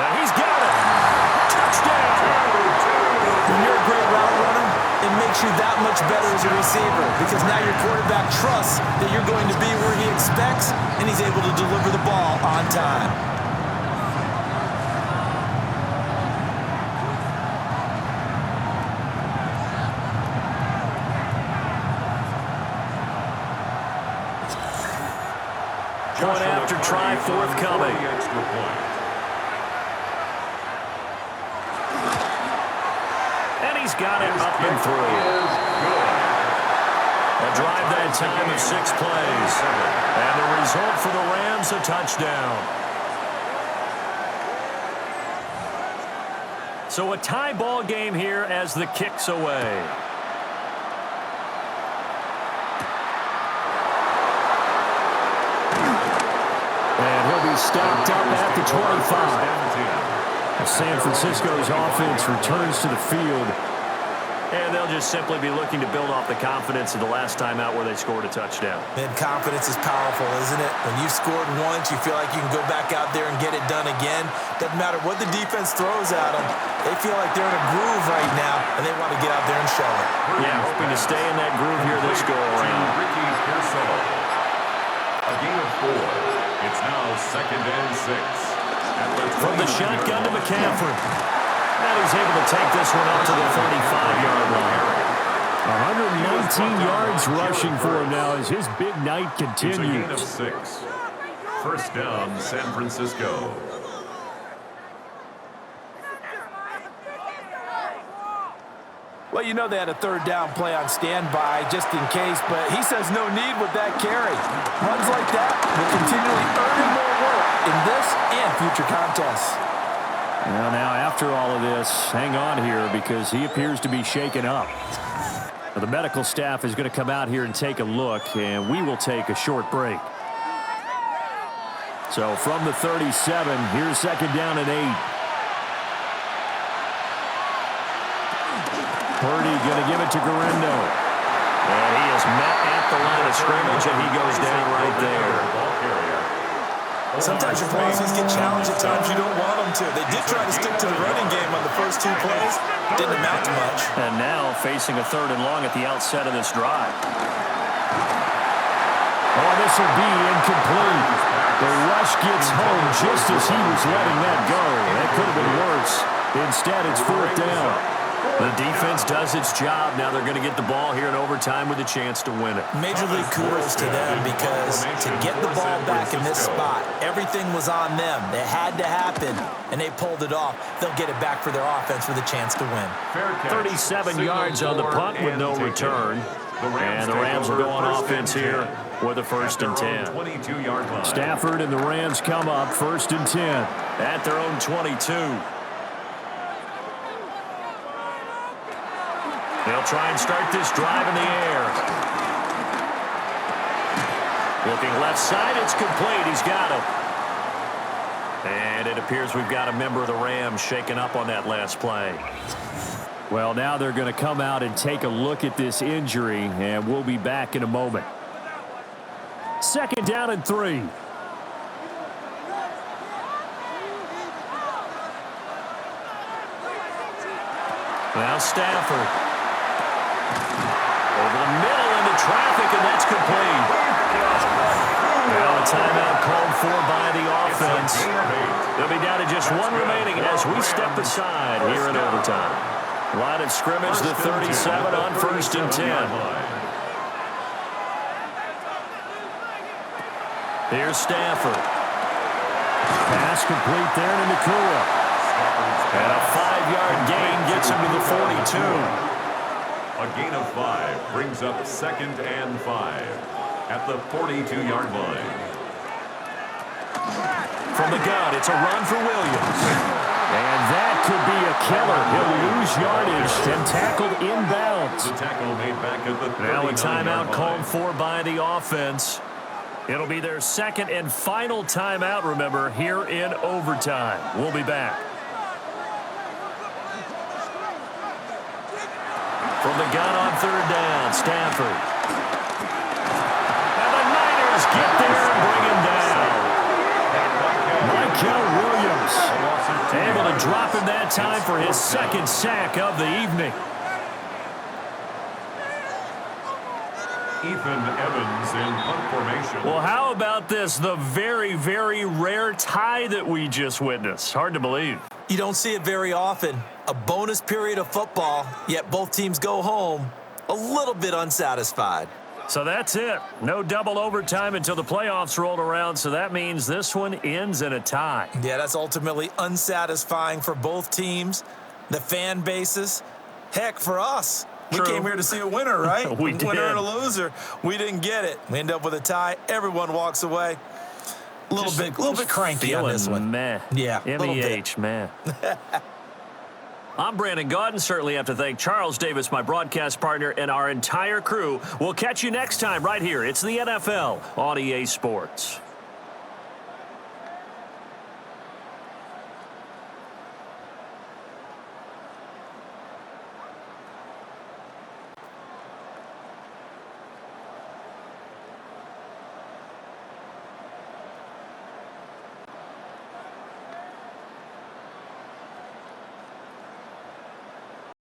And he's got it. Touchdown. When you're a great route runner, it makes you that much better as a receiver because now your quarterback trusts that you're going to be where he expects, and he's able to deliver the ball on time. Point after try forthcoming. And he's got it up and through. A drive that time of 6 plays. And the result for the Rams, a touchdown. So a tie ball game here as the kick's away. And he'll be stopped up at the 25. San Francisco's offense returns to the field. And they'll just simply be looking to build off the confidence of the last time out where they scored a touchdown. Man, confidence is powerful, isn't it? When you've scored once, you feel like you can go back out there and get it done again. Doesn't matter what the defense throws at them. They feel like they're in a groove right now, and they want to get out there and show it. Yeah, hoping to stay in that groove here this go-around. A gain of 4. It's now 2nd and 6. From the shotgun to McCaffrey. And he's able to take this one up to the 35-yard line. 119 yards rushing for him now as his big night continues. It's a gain of 6. First down, San Francisco. Well, you know they had a third down play on standby just in case, but he says no need with that carry. Runs like that will continually earn him more work in this and future contests. Well, now, after all of this, hang on here because he appears to be shaken up. Now, the medical staff is going to come out here and take a look, and we will take a short break. So, from the 37, here's 2nd down and 8. Purdy going to give it to Guerrero. And he is met at the line of scrimmage, and he goes down right there. Sometimes your policies get challenged at times you don't want them to. They did try to stick to the running game on the first 2 plays. Didn't amount to much. And now facing a 3rd and long at the outset of this drive. Oh, this will be incomplete. The rush gets home just as he was letting that go. That could have been worse. Instead, it's 4th down. The defense does its job. Now they're going to get the ball here in overtime with a chance to win it. Major league kudos to them because to get the ball back in this spot, everything was on them. It had to happen, and they pulled it off. They'll get it back for their offense with a chance to win. 37 yards on the punt with no return. And the Rams will go on offense here with a 1st and 10. Stafford and the Rams come up 1st and 10 at their own 22. They'll try and start this drive in the air. Looking left side, it's complete. He's got it. And it appears we've got a member of the Rams shaken up on that last play. Well, now they're going to come out and take a look at this injury, and we'll be back in a moment. 2nd down and 3. Now Stafford. Over the middle into traffic, and that's complete. Now a timeout called for by the offense. They'll be down to just 1 remaining as we step aside here in overtime. Line of scrimmage, the 37 on 1st and 10. Here's Stafford. Pass complete there to Nakua. And a 5-yard gain gets him to the 42. A gain of 5 brings up 2nd and 5 at the 42-yard line. From the gun, it's a run for Williams. And that could be a killer. He'll lose yardage and tackled inbounds. The tackle made back at the 39-yard line. Now a timeout called for by the offense. It'll be their 2nd and final timeout, remember, here in overtime. We'll be back. From the gun on 3rd down, Stafford. And the Niners get there and bring him down. Michael Williams able to drop him that time for his 2nd sack of the evening. Ethan Evans in punt formation. Well, how about this? The very, very rare tie that we just witnessed. Hard to believe. You don't see it very often. A bonus period of football, yet both teams go home a little bit unsatisfied. So that's it. No double overtime until the playoffs rolled around, so that means this one ends in a tie. Yeah, that's ultimately unsatisfying for both teams, the fan bases. Heck, for us. True. We came here to see a winner, right? We did. Winner and a loser. We didn't get it. We end up with a tie. Everyone walks away. A little bit cranky on this one. Meh. Yeah, M-E-H, man. I'm Brandon Gaudin. Certainly have to thank Charles Davis, my broadcast partner, and our entire crew. We'll catch you next time right here. It's the NFL on EA Sports.